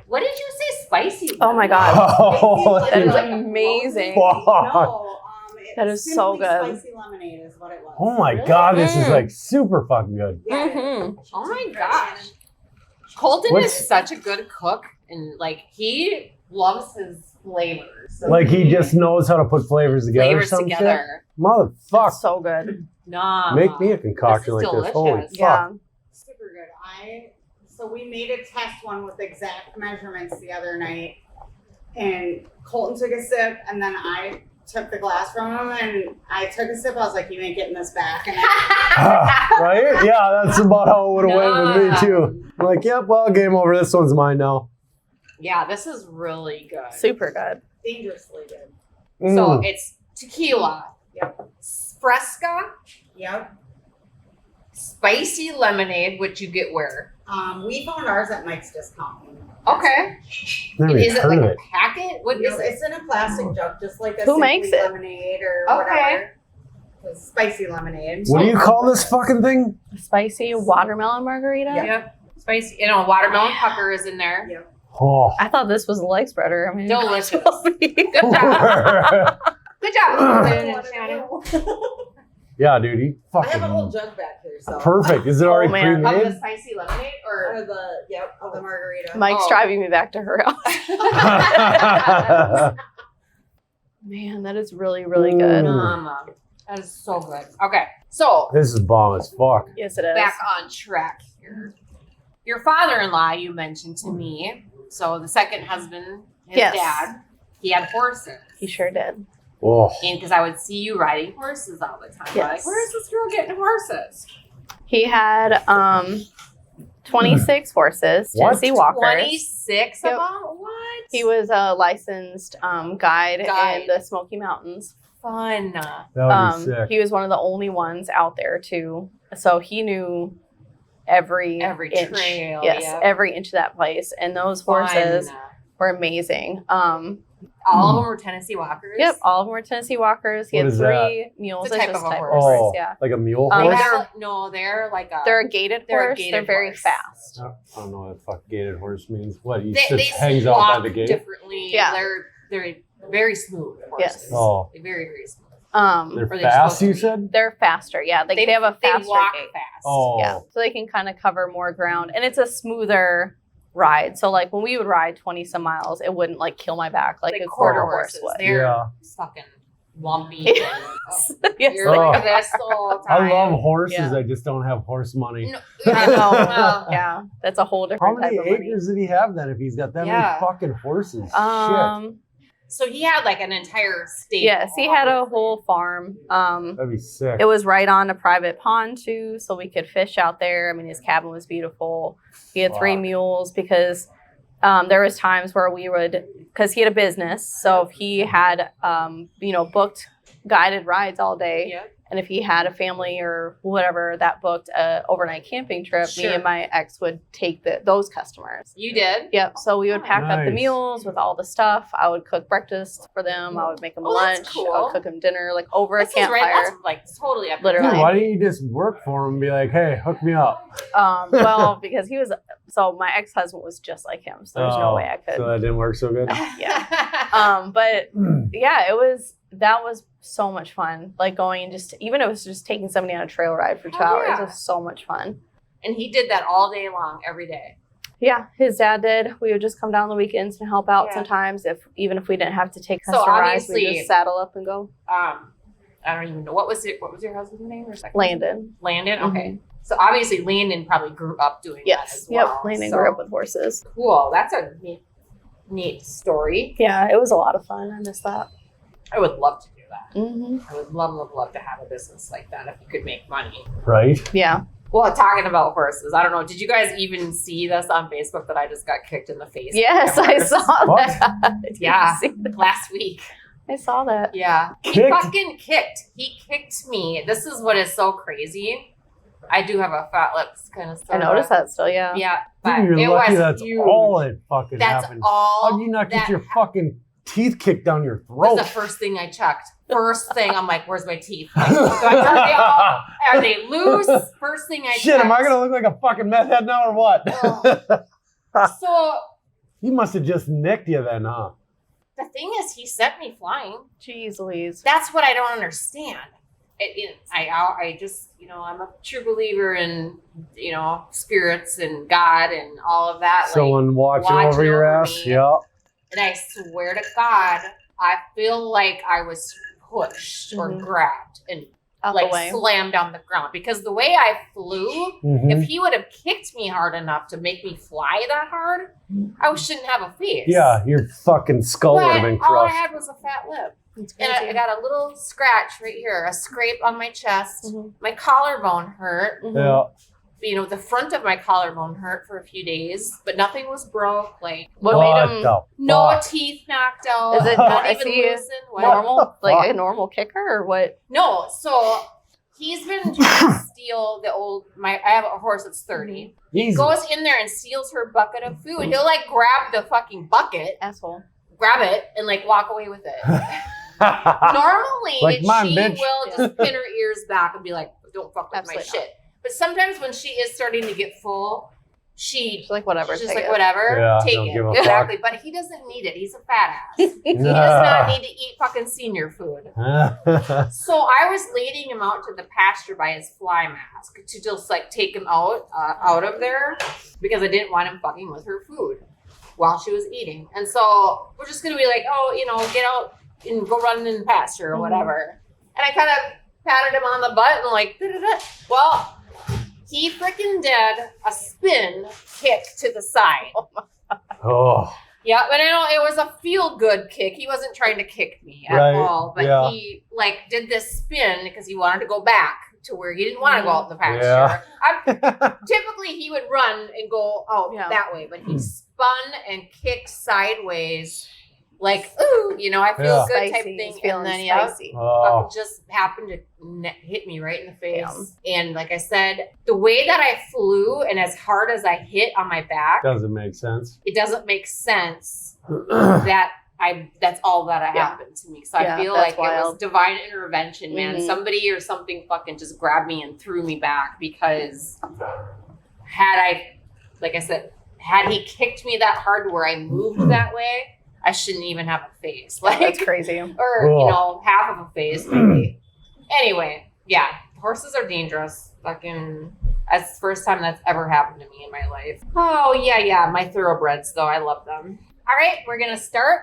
What did you say? Spicy. Oh my God. Oh, That is Like amazing. Fuck. No, it's That is so simply good. Spicy lemonade is what it was. Oh my god, this is like super fucking good. Yeah. Mhm. Oh my gosh. Colton What's- is such a good cook, and like he loves his flavors. So Like he just knows how to put flavors together. flavors some together. Shit. Motherfuck. It's so good. Nah. Make me a concoction This like is this. Holy delicious. fuck. Yeah. Super good. So we made a test one with exact measurements the other night, and Colton took a sip, and then I took the glass from him, and I took a sip. I was like, "You ain't getting this back." And Right? Yeah, that's about how it would have went with me Nah. too. I'm like, yep, well, game over. This one's mine now. Yeah, this is really good. Super good. dangerously good. So Mm. it's tequila. Yep. Fresca, Yep. spicy lemonade, which you get where? We found ours at Mike's Discount. Okay. Never And even is it heard like of a it. packet? What is it? It's in a plastic jug, just like a Who Simply makes it? lemonade or Okay. whatever. It's spicy lemonade. What do you call this fucking thing? Spicy watermelon margarita. Yeah. Yep. Spicy. You know, watermelon pucker is in there. Yep. Oh. I thought this was a leg spreader. I mean, Delicious. Good Good job. Good job. I Shannon. Yeah, dude, he have a whole fucking jug back here, so. perfect. Is it Oh, already man. Of the pre-made? spicy lemonade or Of the margarita. Mike's Oh. driving me back to her house. Man, that is really, really good. Mm. that is so good. Okay. So This is bomb as fuck. Yes, it is. back on track here. Your father-in-law, you mentioned to me. So the second husband, his Yes. dad, he had horses. He sure did. Oh. And because I would see you riding horses all the time. I'm like, Yes. where is this girl getting horses? He had 26 horses, What? Tennessee Walkers. 26 Yep. about what? He was a licensed guide Guide. in the Smoky Mountains. fun. That would be sick. He was one of the only ones out there too. So he knew every inch. trail. Yes, yep. every inch of that place. And those horses Fun. were amazing. All of them were Tennessee Walkers. Yep, all of them were Tennessee Walkers. He What had is 3 mules. It's a It's type just of a type horse. of Oh, horse, yeah. like a mule Um, They horse? have, no, they're like a. They're a gated They're a horse. gated They're very horse. fast. I don't know what the fuck gated horse means. What, he They just hangs out by walk the gate? differently. Yeah. They're very smooth horses. Yes. Oh. They're very, very smooth. They're Or they're fast, supposed to you be. said? They're faster. Yeah, they have a faster They walk gait. fast. Oh. Yeah, so they can kind of cover more ground, and it's a smoother ride. So like when we would ride 20 some miles, it wouldn't like kill my back like a quarter horse would. They're Yeah. fucking lumpy. Yes. And, Yes, you're they Oh. like this the whole time. I love horses. Yeah. I just don't have horse money. No, I know. well, Yeah, that's a whole How different many type of money. acres did he have then if he's got that Yeah. many fucking horses? Shit. So he had like an entire state. Yes, he had a whole farm. That'd be sick. It was right on a private pond too, so we could fish out there. I mean, his cabin was beautiful. He had 3 Fuck. mules because there was times where we would, because he had a business, so if he had, booked guided rides all day, Yeah. and if he had a family or whatever that booked a overnight camping trip, me Sure. and my ex would take those customers. You did? Yep. So we would pack up the Nice. meals with all the stuff. I would cook breakfast for them. I would make them Oh, that's lunch. cool. I would cook them dinner, like over This a is right. campfire. That's like totally up. Literally. Dude, why don't you just work for him and be like, hey, hook me up? Well, because he was, so my ex-husband was just like him, so there's no Oh, way I could. So that didn't work so good? Yeah. But yeah, it was that was so much fun. Like going and just, even if it was just taking somebody on a trail ride for 2 hours, yeah. it was so much fun. And he did that all day long, every day. Yeah, his dad did. We would just come down on the weekends and help out sometimes. Even if we didn't have to take So custom rides, obviously, we just saddle up and go. I don't even know what was your husband's name or second? Landon. Landon. Okay. So obviously Landon probably grew up doing that as well. Yep. Landon grew up with horses. Cool. That's a neat story. Yeah, it was a lot of fun. I miss that. I would love to do that. Mm-hmm. I would love to have a business like that if you could make money. Right? Yeah. Well, talking about horses, I don't know. Did you guys even see this on Facebook that I just got kicked in the face? Yes, by a I horse? saw What? that. Did you Yeah, see that? last week. I saw that. Yeah. He Kicked? fucking kicked. He kicked me. This is what is so crazy. I do have a fat lips kind of I noticed that still, yeah. Yeah, but Dude, you're it lucky was that's huge. all that fucking That's happened. all. How did you not get that your fucking teeth kicked down your was throat? the first thing I checked. First thing, I'm like, where's my teeth? Like, are they loose? First thing I Shit, checked. am I gonna look like a fucking meth head now or what? So He must have just nicked you then, huh? the thing is, he sent me flying. Jeez Louise. That's what I don't understand. I just, I'm a true believer in, spirits and God and all of that. Someone watching over your ass. me. Yeah. And I swear to God, I feel like I was pushed or grabbed and Out the way. slammed on the ground. Because the way I flew, Mhm. if he would have kicked me hard enough to make me fly that hard, I shouldn't have a face. Yeah, your fucking skull would have But been all I crushed. had was a fat lip. It's And crazy. I got a little scratch right here, a scrape on my chest. Mhm. My collarbone hurt. Mhm. Yeah. The front of my collarbone hurt for a few days, but nothing was broke. Like, What made him the no fuck? teeth knocked out. Is it not is even he loosened? What? normal? Like fuck? a normal kicker or what? No, so he's been trying to steal I have a horse that's 30. He Jesus. goes in there and steals her bucket of food. He'll grab the fucking bucket, Asshole. grab it, and walk away with it. Normally, Like, "Mom, she bitch." will just pin her ears back and be like, don't fuck with Absolutely my not. shit. But sometimes when she is starting to get full, She's like, whatever. she's just take like, it. whatever, Yeah, take don't it. give a Exactly. But he doesn't need it. He's a fat ass. He does not need to eat fucking senior food. So I was leading him out to the pasture by his fly mask to just take him out of there because I didn't want him fucking with her food while she was eating. And so we're just gonna be like, get out and go run in the pasture or whatever. And I kind of patted him on the butt and da-da-da. Well, he freaking did a spin kick to the side. Oh. Yeah, but it was a feel-good kick. He wasn't trying to kick me at Right, all, but yeah. he did this spin because he wanted to go back to where he didn't want to go out in the pasture. Yeah. Typically, he would run and go out Yeah. that way, but he spun and kicked sideways, ooh, I feel Yeah. good type Spicy. thing. He's feeling and then spicy. Oh. fucking just happened to hit me right in the face. And like I said, the way that I flew and as hard as I hit on my back, Doesn't make sense. it doesn't make sense that's all that happened to me. So Yeah, I feel that's like it was wild. divine intervention, man. Mhm. Somebody or something fucking just grabbed me and threw me back because had he kicked me that hard where I moved that way, I shouldn't even have a face. That's crazy. Or, half of a face maybe. Anyway, yeah, horses are dangerous. Fucking, that's the first time that's ever happened to me in my life. Oh, yeah, my thoroughbreds, though, I love them. All right, we're going to start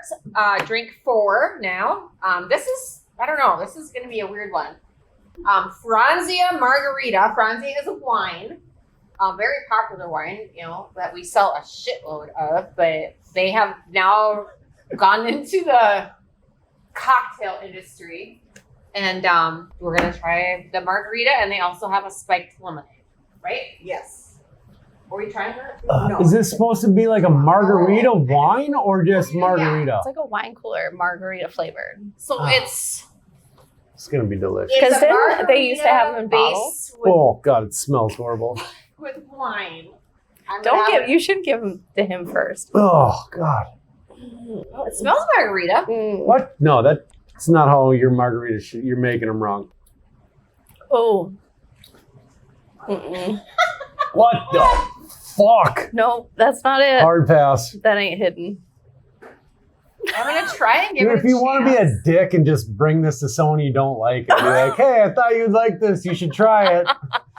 drink 4 now. This is going to be a weird one. Franzia Margarita. Franzia is a wine. Very popular wine, that we sell a shitload of, but they have now gone into the cocktail industry. And we're going to try the margarita, and they also have a spiked lemonade, right? Yes. Are we trying that? No. Is this supposed to be like a margarita wine or just margarita? It's like a wine cooler, margarita flavored. So it's It's gonna be delicious. it's 'Cause a then they used to have them in margarita bottles. based Oh god, it smells horrible. with wine. I'm gonna Don't have give. You should give them to him first. Oh god. Oh, it smells margarita. What? No, that's not how your margarita should. You're making them wrong. Oh. Mm-mm. What the fuck? No, that's not it. Hard pass. That ain't hidden. I'm gonna try and give Dude, it if a you want to be a chance. dick and just bring this to someone you don't like and be like, hey, I thought you'd like this. You should try it.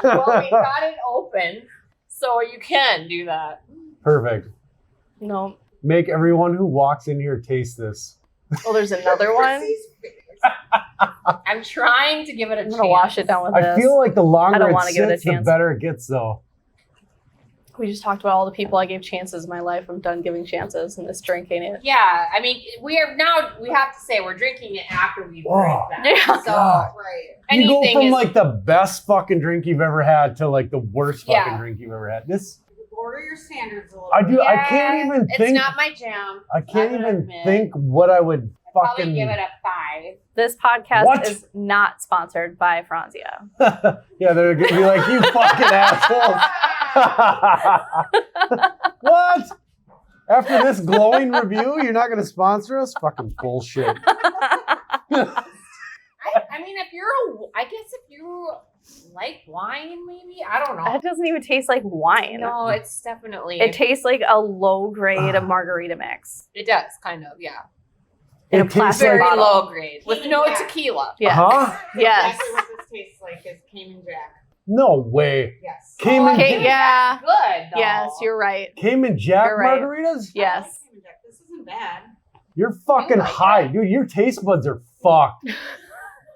Well, we got it open, so you can do that. Perfect. No. Make everyone who walks in here taste this. Oh, there's another one. I'm trying to give it a I'm chance. gonna wash it down with I this. feel like the I longer don't it wanna give it a sits, the chance. better it gets, though. We just talked about all the people I gave chances in my life. I'm done giving chances, and this drink ain't it. Yeah, I mean, we have to say we're drinking it after we Oh. drink that. Yeah. So God. Right. You go anything from is like the best fucking drink you've ever had to like the worst fucking Yeah. drink you've ever had. This Lower your standards a little I do. bit. I can't even it's think. not my jam. I can't I'm gonna even admit. think what I would Probably fucking. give it a 5. This podcast What? is not sponsored by Franzia. Yeah, they're gonna be like, you fucking assholes. What? After this glowing review, you're not gonna sponsor us? Fucking bullshit. I mean, I guess if you like wine, maybe I don't know. That doesn't even taste like wine. No, it's definitely It tastes like a low grade of margarita mix. It does kind of, yeah. In a It tastes plastic Very like, bottle. low grade with no Yeah. tequila. Yes. huh? Yes. Exactly what this tastes like is Cayman Jack. No way. Yes. Cayman, Okay, yeah. Good. Though. Yes, you're right. Cayman Jack You're right. margaritas? Yes. I like Cayman Jack. This isn't bad. You're fucking like high, it. dude. Your taste buds are fucked.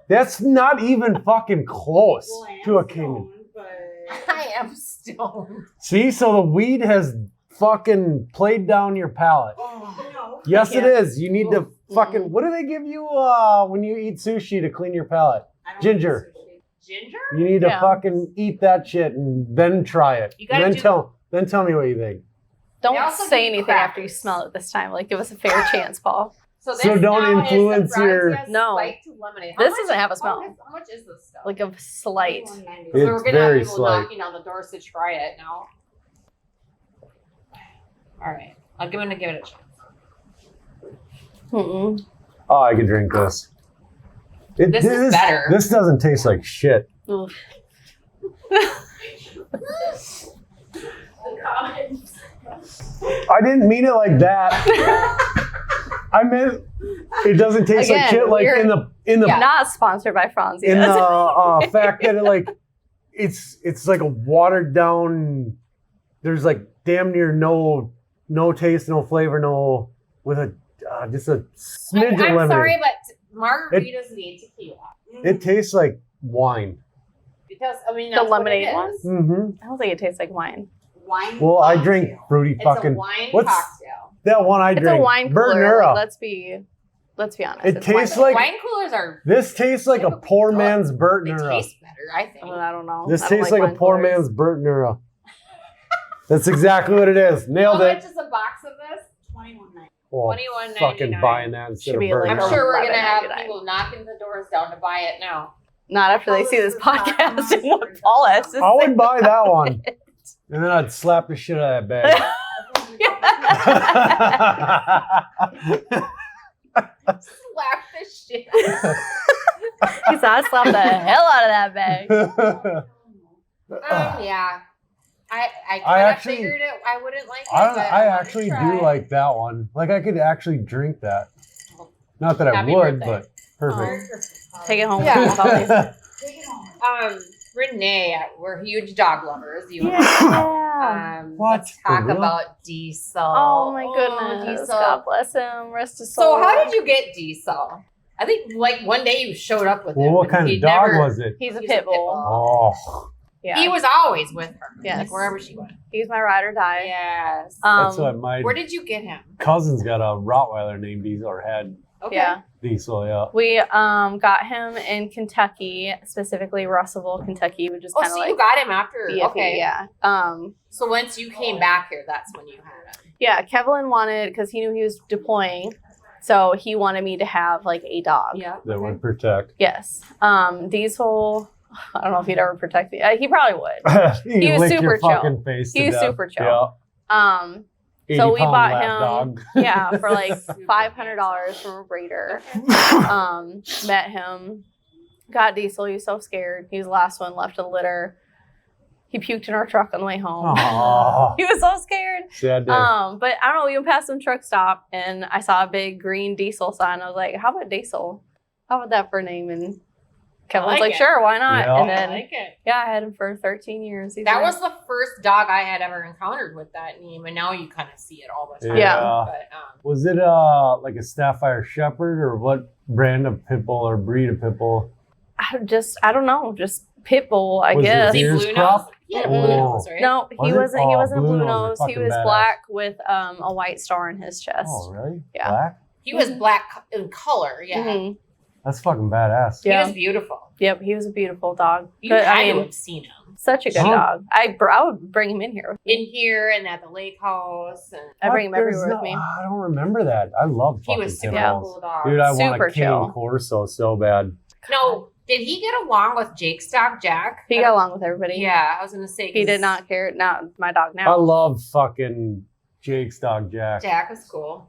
That's not even fucking close Well, I am to a Cayman. stoned, but I am stoned. See, so the weed has fucking played down your palate. no. Yes, it Yeah. is. You need to fucking. What do they give you when you eat sushi to clean your palate? I don't Ginger. eat sushi. Ginger? You need to Yeah. fucking eat that shit and then try it. You gotta then do- tell me what you think. Don't also say give you anything after you crackers. smell it this time. Like, give us a fair chance, Paul. So, this So don't now influence is the your- Franzia No. spiked lemonade. This doesn't have a smell. How much is this stuff? Like a slight. $21.90. It's We're gonna very have people slight. knocking on the doors to try it now. All right, I'm gonna give it a chance. Mm-mm. Oh, I could drink this. This is better. This doesn't taste like shit. Oof. I didn't mean it like that. I meant it doesn't taste like Again, shit. Like we're- in the Not sponsored by Franzia. in the fact that it like it's like a watered down. There's like damn near no taste, no flavor, no with a just a smidge of I'm lemon. sorry, but margaritas need tequila. It tastes like wine. Because I mean, The that's what lemonade it one? is. Mm-hmm. I don't think it tastes like wine. Wine. Well, I cocktail. drink fruity It's fucking. a wine what's cocktail. that one I It's drink? a wine cooler. Bernera. Like, let's be honest. It It's tastes wine. like Wine coolers are. this tastes like a poor man's They Bernera. taste better, I think. I don't know. This I don't tastes like a wine poor coolers. man's Bernera. That's exactly what it is. How Nailed much it. is a box of this? $21.90. Oh, $21.99. fucking buying that instead Should of be like I'm Bernera. sure we're gonna have $11.99. people knocking the doors down to buy it now. Not after they see this podcast and what Paul has to I say. would buy that one. And then I'd slap the shit out of that bag. Slap the shit. He said, I slapped the hell out of that bag. Yeah. I I kind of actually- figured it. I wouldn't like it. I but I wanted actually to try. do like that one. Like I could actually drink that. Not that I Happy would, birthday. but perfect. Merry Christmas, Polly. Take it home. Yeah. with you, Polly. Take it home. Renee, we're huge dog lovers. You and Yeah. What? Let's talk For real? about Diesel. Oh my goodness. Diesel. God bless him. Rest his So soul. how did you get Diesel? I think like one day you showed up with Well, him. what and kind of he'd dog never- was it? He's a He's pit a bull. Oh, Yeah. He was always with her. Yes. Like wherever she went. He's my ride or die. Yes. that's what my Where did you get him? cousin's got a Rottweiler named Diesel, or had Okay. Yeah. Diesel, yeah. We got him in Kentucky, specifically Russellville, Kentucky, which is Oh, kind so of like you got him after. BFE, Okay. yeah. So once you came back here, that's when you had him. Yeah, Kevlin wanted, because he knew he was deploying, so he wanted me to have like a dog. Yeah. That would protect. Yes. Diesel, I don't know if he'd ever protect me. He probably would. He was licked super your chill. fucking face to He was death. super chill. Yeah. So we 80-pound bought lap him, dog. yeah, for like Super $500 from a breeder. Met him, got Diesel. He was so scared. He was the last one left of the litter. He puked in our truck on the way home. Aw. He was so scared. Sad day. But I don't know, we went past some truck stop and I saw a big green diesel sign. I was like, how about Diesel? How about that for a name? And Kevin was like like, it. sure, why not? Yeah. And I then, like it. yeah, I had him for 13 years. He's That like- was the first dog I had ever encountered with that name, and now you kind of see it all the time. Yeah. But, Was it like a Staffordshire Shepherd or what brand of pit bull or breed of pit bull? I don't know, just Pitbull, I Was it guess. was he Ears blue crop? nose? He had a Oh. blue nose, right? No, he Was it? wasn't. He Oh, wasn't a blue blue nose are nose. He fucking was badass. black with a white star in his chest. Oh, really? Yeah. Black? He was black in color. Yeah, Mhm. That's fucking badass. he Yeah. was beautiful. Yep, he was a beautiful dog. You But, had I to mean, have seen him such a good Huh? dog. I would bring him in here with me. in here and at the lake house, and I bring him What? everywhere There's with me. I don't remember that. I love he fucking was super pit Yeah. bulls. cool dog. Dude, I want Super a King chill. Corso so bad. No, did he get along with Jake's dog Jack? He got along with everybody. Yeah, I was gonna say He did 'cause not care. Not my dog I now. love fucking Jake's dog, Jack. Jack was cool.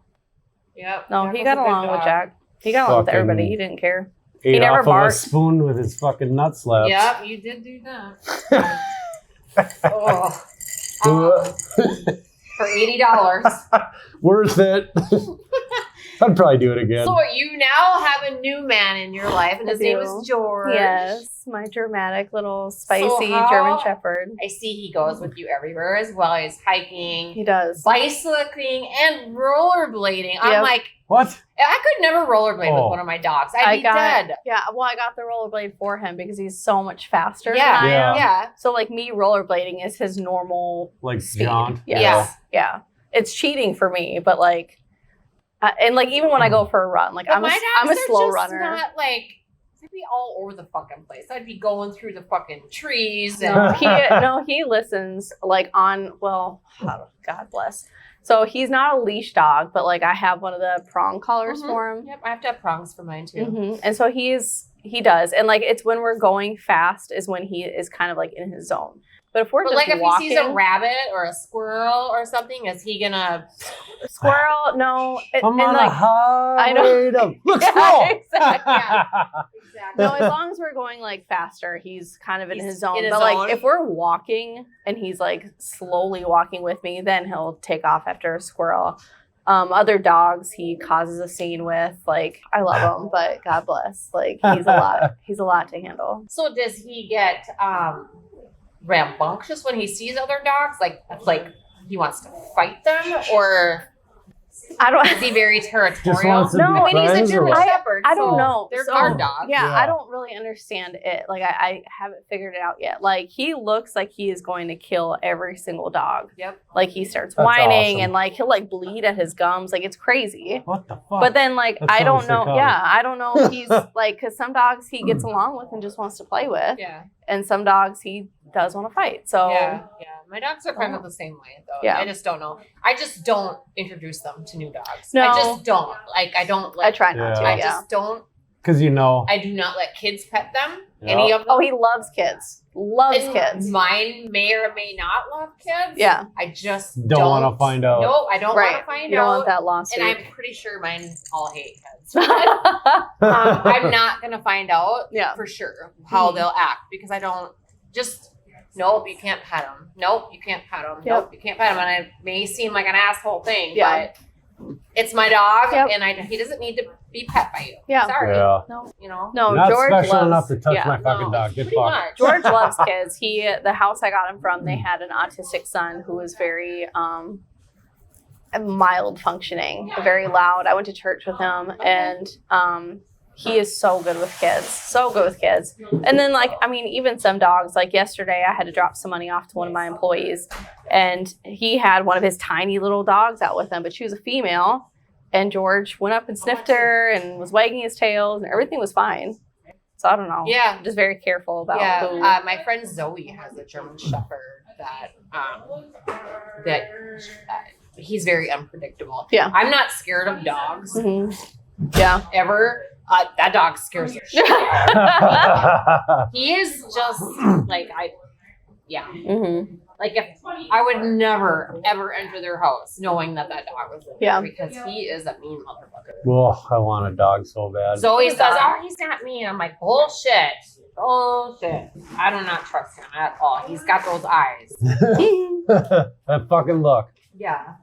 Yep. No, Jack he was got a good along with dog. Jack. He got along with Fucking- everybody. He didn't care. Ate never off of a barked. spoon with his fucking nut slaps. Yep, you did do that. Oh, for $80. Worth it. I'd probably do it again. So you now have a new man in your life, and his I name do. is George. Yes, my dramatic little spicy how- German Shepherd. I see he goes with you everywhere as well. He's hiking, He does. bicycling, and rollerblading. I'm Yep. like, What? I could never rollerblade Oh. with one of my dogs. I'd be dead. Yeah, well, I got the rollerblade for him because he's so much faster Yeah, than I am. yeah. So, like, me rollerblading is his normal Like speed. John? Yes. Yeah. It's cheating for me, but, like, and, like, even when I go for a run, like, But I'm my a dogs slow are just runner. not like, I'd be all over the fucking place. I'd be going through the fucking trees and No, he listens, like, God bless. So he's not a leash dog, but, like, I have one of the prong collars Mhm. for him. Yep, I have to have prongs for mine too. Mhm. And so he does. And, like, it's when we're going fast is when he is kind of, like, in his zone. But if we're But just like if walking, he sees a rabbit or a squirrel or something, is he gonna? squirrel, no. I'm and, on like, a highway I know. to look Yeah, small. exactly, yeah. Exactly. No, as long as we're going like faster, he's kind of in He's his zone. in his but zone. like if we're walking and he's like slowly walking with me, then he'll take off after a squirrel. Other dogs he causes a scene with. Like I love him, but God bless. Like he's a lot to handle. So does he get rambunctious when he sees other dogs? Like he wants to fight them, or I don't is he very territorial? Just wants to No, be I mean, he's a friends or German what? Shepherd. I don't so know. They're So- guard dogs. Yeah, Yeah. I don't really understand it. Like I haven't figured it out yet. Like he looks like he is going to kill every single dog. Yep. Like he starts That's whining awesome. and like he'll like bleed at his gums. Like it's crazy. What the fuck? But then like That I don't sounds know. sick, Yeah, I don't know if he's like because some dogs he gets along with and just wants to play with, Yeah. and some dogs he does want to fight. So Yeah. My dogs are kind of the same way though. Yeah. I just don't know. I just don't introduce them to new dogs. No. I just don't. Like I don't let I try not to. Yeah. I Yeah. just don't. Because you know. I do not let kids pet them. Yeah. Any of them. Oh, he loves kids. Loves And kids. Mine may or may not love kids. Yeah. I just Don't wanna find out. No, I don't want Right. to find You don't out. want that lawsuit. And I'm pretty sure mine all hate kids. I'm not gonna find out Yeah. for sure how Mhm. they'll act because I don't just. Nope, you can't pet them. Nope, you can't pet them. Yep. Nope, you can't pet them. And it may seem like an asshole thing, Yeah. but it's my dog, Yep. and he doesn't need to be pet by you. Yeah. Sorry. Yeah. No. You know. No, Not George special loves, enough to touch yeah. my fucking No, dog. Get pretty fucked. much. George loves kids. The house I got him from, they had an autistic son who was very mild functioning, very loud. I went to church with him, and he is so good with kids. So good with kids. And then, like, I mean, even some dogs, like yesterday, I had to drop some money off to one of my employees, and he had one of his tiny little dogs out with him, but she was a female, and George went up and sniffed her and was wagging his tail, and everything was fine. So I don't know. Yeah. I'm just very careful about Yeah, who. my friend Zoe has a German Shepherd that he's very unpredictable. Yeah. I'm not scared of dogs Mhm. Yeah. ever. That dog scares the shit out of me. He is just like Mhm. like if I would never ever enter their house knowing that dog was there Yeah. because he is a mean motherfucker. Oh, I want a dog so bad. Zoe says, "Oh, he's not mean." I'm like, "Bullshit." Bullshit. I do not trust him at all. He's got those eyes. That fucking look. Yeah.